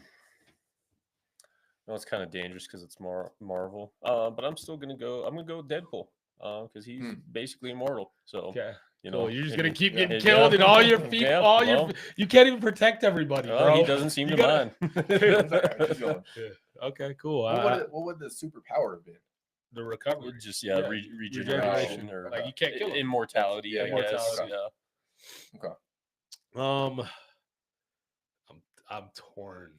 [SPEAKER 2] No, it's kind of dangerous because it's Marvel. But I'm still gonna go. I'm gonna go with Deadpool. Because he's basically immortal. So
[SPEAKER 1] Okay.
[SPEAKER 2] you
[SPEAKER 1] Cool.
[SPEAKER 2] know,
[SPEAKER 1] You're just
[SPEAKER 2] if
[SPEAKER 1] gonna
[SPEAKER 2] he-
[SPEAKER 1] keep
[SPEAKER 2] yeah,
[SPEAKER 1] getting
[SPEAKER 2] yeah.
[SPEAKER 1] killed, and all your feet,
[SPEAKER 2] Yeah,
[SPEAKER 1] you can't even protect everybody,
[SPEAKER 2] well,
[SPEAKER 1] bro.
[SPEAKER 2] he doesn't seem
[SPEAKER 1] You
[SPEAKER 2] to
[SPEAKER 1] gotta-
[SPEAKER 2] mind.
[SPEAKER 3] It's all right, keep going.
[SPEAKER 1] Yeah. Okay. Cool.
[SPEAKER 3] What would the superpower have been?
[SPEAKER 1] The recovery.
[SPEAKER 2] Just
[SPEAKER 1] Yeah,
[SPEAKER 2] regeneration or
[SPEAKER 1] like you can't kill him.
[SPEAKER 2] immortality.
[SPEAKER 3] Yeah,
[SPEAKER 2] I guess.
[SPEAKER 3] immortality.
[SPEAKER 2] Yeah.
[SPEAKER 3] Okay.
[SPEAKER 1] I'm torn.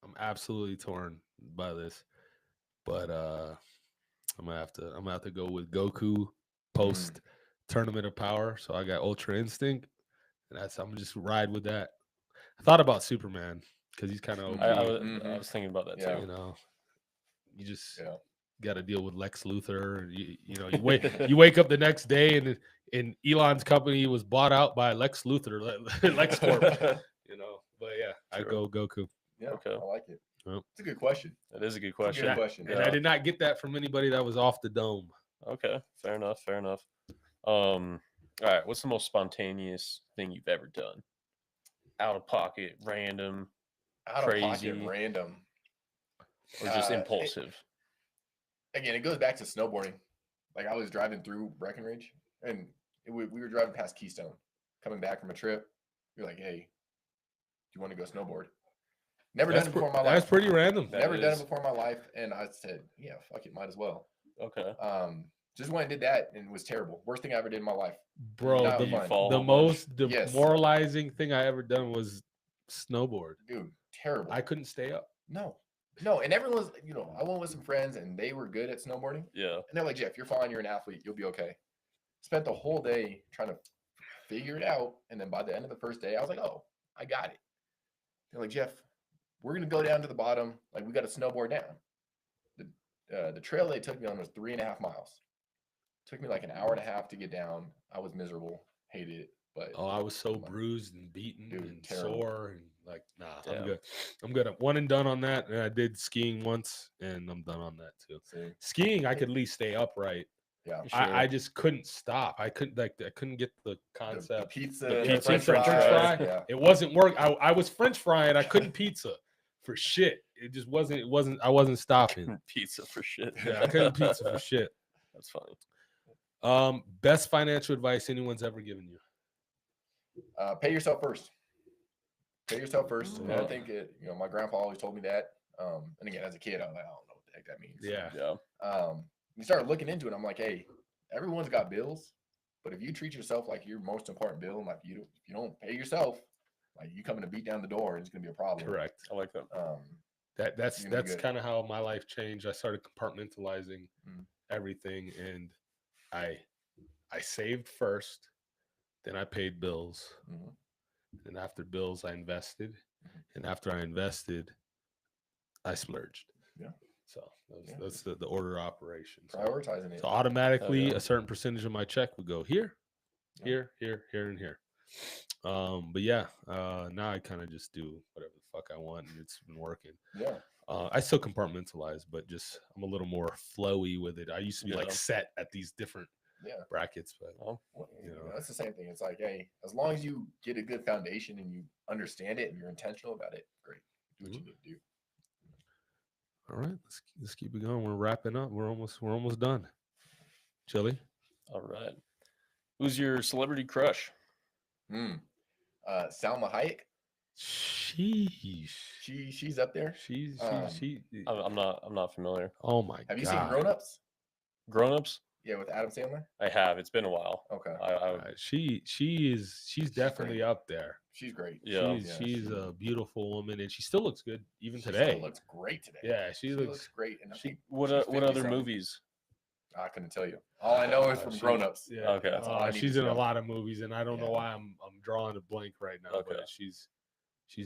[SPEAKER 1] I'm absolutely torn by this, but I'm gonna have to go with Goku post Tournament of Power. So I got Ultra Instinct, and I'm gonna just ride with that. I thought about Superman because he's kind of
[SPEAKER 2] I was thinking about that
[SPEAKER 3] Yeah.
[SPEAKER 2] too.
[SPEAKER 1] you know, you just
[SPEAKER 3] Yeah.
[SPEAKER 1] got to deal with Lex Luthor. You wake up the next day and Elon's company was bought out by Lex Luthor, Lex Corp. But yeah, I go Goku.
[SPEAKER 3] Yeah.
[SPEAKER 2] Okay.
[SPEAKER 3] I like it.
[SPEAKER 1] Yep.
[SPEAKER 3] It's a good question.
[SPEAKER 2] That is a good
[SPEAKER 3] It's a
[SPEAKER 2] question.
[SPEAKER 3] good question.
[SPEAKER 1] And I did not get that from anybody that was off the dome.
[SPEAKER 2] Okay, fair enough. All right, what's the most spontaneous thing you've ever done? Out of pocket, random,
[SPEAKER 3] Out of pocket,
[SPEAKER 2] crazy.
[SPEAKER 3] random.
[SPEAKER 2] or just impulsive?
[SPEAKER 3] Again, it goes back to snowboarding. Like I was driving through Breckenridge, and we were driving past Keystone, coming back from a trip. You're like, "Hey, do you want to go snowboard?" Never done it before in my life.
[SPEAKER 1] That's pretty random.
[SPEAKER 2] That
[SPEAKER 3] Never done
[SPEAKER 2] is.
[SPEAKER 3] it before in my life, and I said, "Yeah, fuck it, might as well."
[SPEAKER 2] Okay.
[SPEAKER 3] Just went and did that, and it was terrible. Worst thing I ever did in my life.
[SPEAKER 1] Bro,
[SPEAKER 3] Not
[SPEAKER 2] Did you
[SPEAKER 3] fun.
[SPEAKER 2] fall a
[SPEAKER 1] the
[SPEAKER 2] whole
[SPEAKER 1] most
[SPEAKER 2] bunch?
[SPEAKER 3] Yes.
[SPEAKER 1] demoralizing thing I ever done was snowboard.
[SPEAKER 3] Dude, terrible.
[SPEAKER 1] I couldn't stay up.
[SPEAKER 3] No, and everyone's, I went with some friends, and they were good at snowboarding,
[SPEAKER 2] Yeah.
[SPEAKER 3] and they're like, "Jeff, you're fine. You're an athlete. You'll be okay." Spent the whole day trying to figure it out, and then by the end of the first day, I was like, "Oh, I got it." They're like, "Jeff, we're gonna go down to the bottom. Like, we got to snowboard down." The trail they took me on was 3.5 miles. Took me like an hour and a half to get down. I was miserable, hated it, but
[SPEAKER 1] Oh, I was so
[SPEAKER 3] Come on.
[SPEAKER 1] bruised and beaten
[SPEAKER 3] Dude,
[SPEAKER 1] and
[SPEAKER 3] terrible.
[SPEAKER 1] sore and like, nah, I'm
[SPEAKER 2] Damn.
[SPEAKER 1] good. I'm good. One and done on that. And I did skiing once, and I'm done on that too.
[SPEAKER 3] see,
[SPEAKER 1] Skiing, I could at least stay upright.
[SPEAKER 3] yeah,
[SPEAKER 2] Sure.
[SPEAKER 1] I just couldn't stop. I couldn't get the
[SPEAKER 3] the
[SPEAKER 1] concept.
[SPEAKER 3] pizza,
[SPEAKER 1] The
[SPEAKER 3] and
[SPEAKER 1] pizza,
[SPEAKER 3] French
[SPEAKER 1] French
[SPEAKER 3] fries,
[SPEAKER 1] fry.
[SPEAKER 3] yeah.
[SPEAKER 1] It wasn't work. I was French frying. I couldn't pizza for shit. It just wasn't. I wasn't stopping.
[SPEAKER 2] Pizza for shit.
[SPEAKER 1] Yeah, I couldn't pizza for shit.
[SPEAKER 2] That's funny.
[SPEAKER 1] Best financial advice anyone's ever given you?
[SPEAKER 3] Pay yourself first. Pay yourself first. And I
[SPEAKER 2] Yeah.
[SPEAKER 3] think my grandpa always told me that. And again, as a kid, I was like, I don't know what the heck that means.
[SPEAKER 1] Yeah.
[SPEAKER 2] Yeah.
[SPEAKER 3] We started looking into it. I'm like, hey, everyone's got bills, but if you treat yourself like your most important bill, and like if you don't pay yourself, like you coming to beat down the door, and it's gonna be a problem.
[SPEAKER 1] Correct.
[SPEAKER 2] I like that.
[SPEAKER 1] That's
[SPEAKER 3] You're gonna be good.
[SPEAKER 1] kind of how my life changed. I started compartmentalizing everything, and I saved first, then I paid bills,
[SPEAKER 3] Mhm.
[SPEAKER 1] and after bills I invested, and after I invested, I splurged.
[SPEAKER 3] Yeah.
[SPEAKER 1] So
[SPEAKER 3] Yeah.
[SPEAKER 1] that's the order of operations.
[SPEAKER 3] Prioritizing it.
[SPEAKER 1] So automatically,
[SPEAKER 2] yeah.
[SPEAKER 1] a certain percentage of my check would go here,
[SPEAKER 3] Yeah.
[SPEAKER 1] here, and here. But yeah, now I kind of just do whatever the fuck I want, and it's been working.
[SPEAKER 3] Yeah.
[SPEAKER 1] I still compartmentalize, but just I'm a little more flowy with it. I used to be like
[SPEAKER 2] Yeah.
[SPEAKER 1] set at these different brackets, but
[SPEAKER 2] Well,
[SPEAKER 3] You know, that's the same thing. It's like, hey, as long as you get a good foundation and you understand it and you're intentional about it, great. Do what you need to do.
[SPEAKER 1] all right, let's keep it going. We're wrapping up. We're almost done. Chili.
[SPEAKER 2] all right. Who's your celebrity crush?
[SPEAKER 3] Salma Hayek,
[SPEAKER 1] Sheesh.
[SPEAKER 3] she's up there.
[SPEAKER 1] She.
[SPEAKER 2] I'm not familiar.
[SPEAKER 1] Oh my
[SPEAKER 3] Have you
[SPEAKER 1] God.
[SPEAKER 3] seen Grown Ups?
[SPEAKER 2] Grown Ups?
[SPEAKER 3] Yeah, with Adam Sandler.
[SPEAKER 2] I have. It's been a while.
[SPEAKER 3] Okay,
[SPEAKER 1] She's definitely up there.
[SPEAKER 3] she's great.
[SPEAKER 2] Yeah.
[SPEAKER 1] She's a beautiful woman, and she still looks good even
[SPEAKER 3] She
[SPEAKER 1] today.
[SPEAKER 3] still looks great today.
[SPEAKER 1] Yeah, she looks.
[SPEAKER 3] looks great. And I think
[SPEAKER 2] What
[SPEAKER 3] she's
[SPEAKER 2] what other
[SPEAKER 3] 50-something.
[SPEAKER 2] movies?
[SPEAKER 3] I couldn't tell you. All I know is from Grown Ups.
[SPEAKER 1] Yeah.
[SPEAKER 2] Okay.
[SPEAKER 3] That's all I need
[SPEAKER 1] She's
[SPEAKER 3] to
[SPEAKER 1] in a
[SPEAKER 3] know.
[SPEAKER 1] lot of movies, and I don't know
[SPEAKER 3] Yeah.
[SPEAKER 1] why I'm drawing a blank right now.
[SPEAKER 2] Okay.
[SPEAKER 1] But she's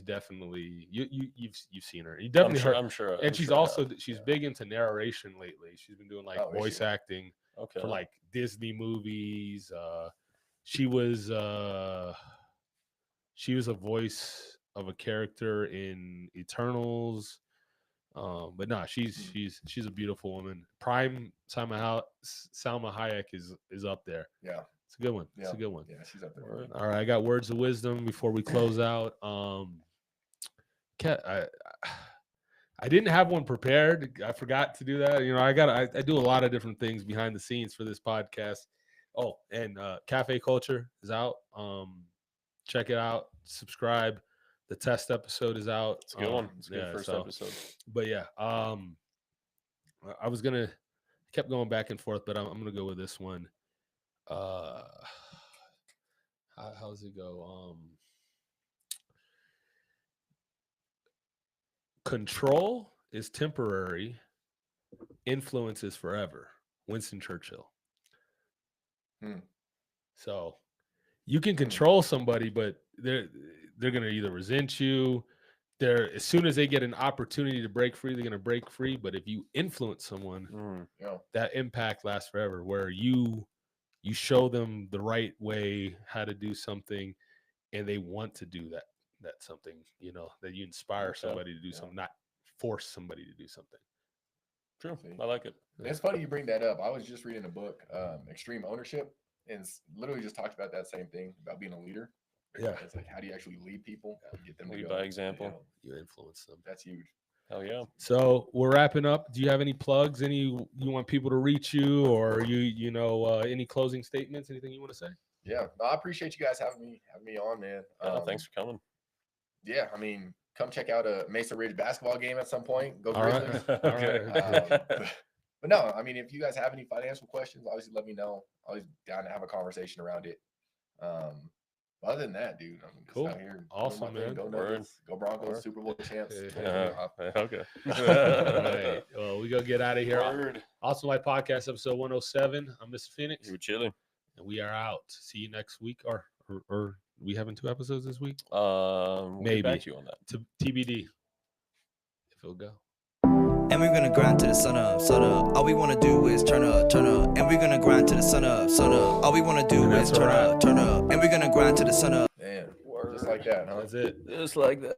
[SPEAKER 1] definitely you've seen her. You definitely heard.
[SPEAKER 2] I'm sure.
[SPEAKER 1] And she's also she's big into narration lately. She's been doing like
[SPEAKER 3] Oh, is
[SPEAKER 1] voice
[SPEAKER 3] she?
[SPEAKER 1] acting
[SPEAKER 2] Okay.
[SPEAKER 1] for like Disney movies. She was a voice of a character in Eternals. But no, she's a beautiful woman. Prime Salma Hayek is up there.
[SPEAKER 3] Yeah,
[SPEAKER 1] It's a good one. It's
[SPEAKER 3] Yeah.
[SPEAKER 1] a good one.
[SPEAKER 3] yeah, she's up there.
[SPEAKER 2] All right.
[SPEAKER 1] All right, I got words of wisdom before we close out. I didn't have one prepared. I forgot to do that. You know, I do a lot of different things behind the scenes for this podcast. Oh, and Cafe Culture is out. Check it out. Subscribe. The test episode is out.
[SPEAKER 2] It's a good one. It's a good first episode.
[SPEAKER 1] But yeah, I was gonna kept going back and forth, but I'm gonna go with this one. How's it go? Control is temporary, influence is forever. Winston Churchill. So you can control somebody, but they're gonna either resent you. As soon as they get an opportunity to break free, they're gonna break free. But if you influence someone, that impact lasts forever. Where you show them the right way how to do something, and they want to do that something, you know, that you inspire somebody to do something, not force somebody to do something.
[SPEAKER 2] True. I like it.
[SPEAKER 3] It's funny you bring that up. I was just reading a book, Extreme Ownership, and literally just talked about that same thing about being a leader.
[SPEAKER 1] Yeah.
[SPEAKER 3] It's like, how do you actually lead people? Get them to
[SPEAKER 2] Lead
[SPEAKER 3] go,
[SPEAKER 2] by example.
[SPEAKER 1] You influence them.
[SPEAKER 3] That's huge.
[SPEAKER 2] Hell yeah.
[SPEAKER 1] So we're wrapping up. Do you have any plugs? You want people to reach you, or any closing statements? Anything you want to say?
[SPEAKER 3] Yeah, no, I appreciate you guys having me on, man.
[SPEAKER 2] Thanks for coming.
[SPEAKER 3] Yeah, I mean, come check out a Mesa Ridge basketball game at some point. Go
[SPEAKER 1] All right.
[SPEAKER 3] Grizzlies.
[SPEAKER 2] Okay.
[SPEAKER 3] But no, I mean, if you guys have any financial questions, obviously let me know. Always down to have a conversation around it. Other than that, dude, I'm just
[SPEAKER 1] Cool.
[SPEAKER 3] out here.
[SPEAKER 1] Awesome, man.
[SPEAKER 3] Go Nuggets, go Broncos, Super Bowl champs.
[SPEAKER 2] Okay.
[SPEAKER 1] All right. Well, we go get out of here.
[SPEAKER 2] Word.
[SPEAKER 1] Awesome Life Podcast, episode 107. I'm Mr. Phoenix,
[SPEAKER 2] You were chilling.
[SPEAKER 1] and we are out. See you next week, or we having 2 episodes this week?
[SPEAKER 2] We'll
[SPEAKER 1] Maybe.
[SPEAKER 2] get back to you on that.
[SPEAKER 1] To TBD, if it'll go.
[SPEAKER 4] And we're gonna grind to the sun up, sun up. All we wanna do is turn up, turn up. And we're gonna grind to the sun up, sun up. All we wanna do
[SPEAKER 1] And
[SPEAKER 4] is
[SPEAKER 1] that's a
[SPEAKER 4] turn
[SPEAKER 1] wrap.
[SPEAKER 4] up, turn up. And we're gonna grind to the sun up.
[SPEAKER 3] Man, just like that, huh?
[SPEAKER 1] That's it.
[SPEAKER 2] Just like that.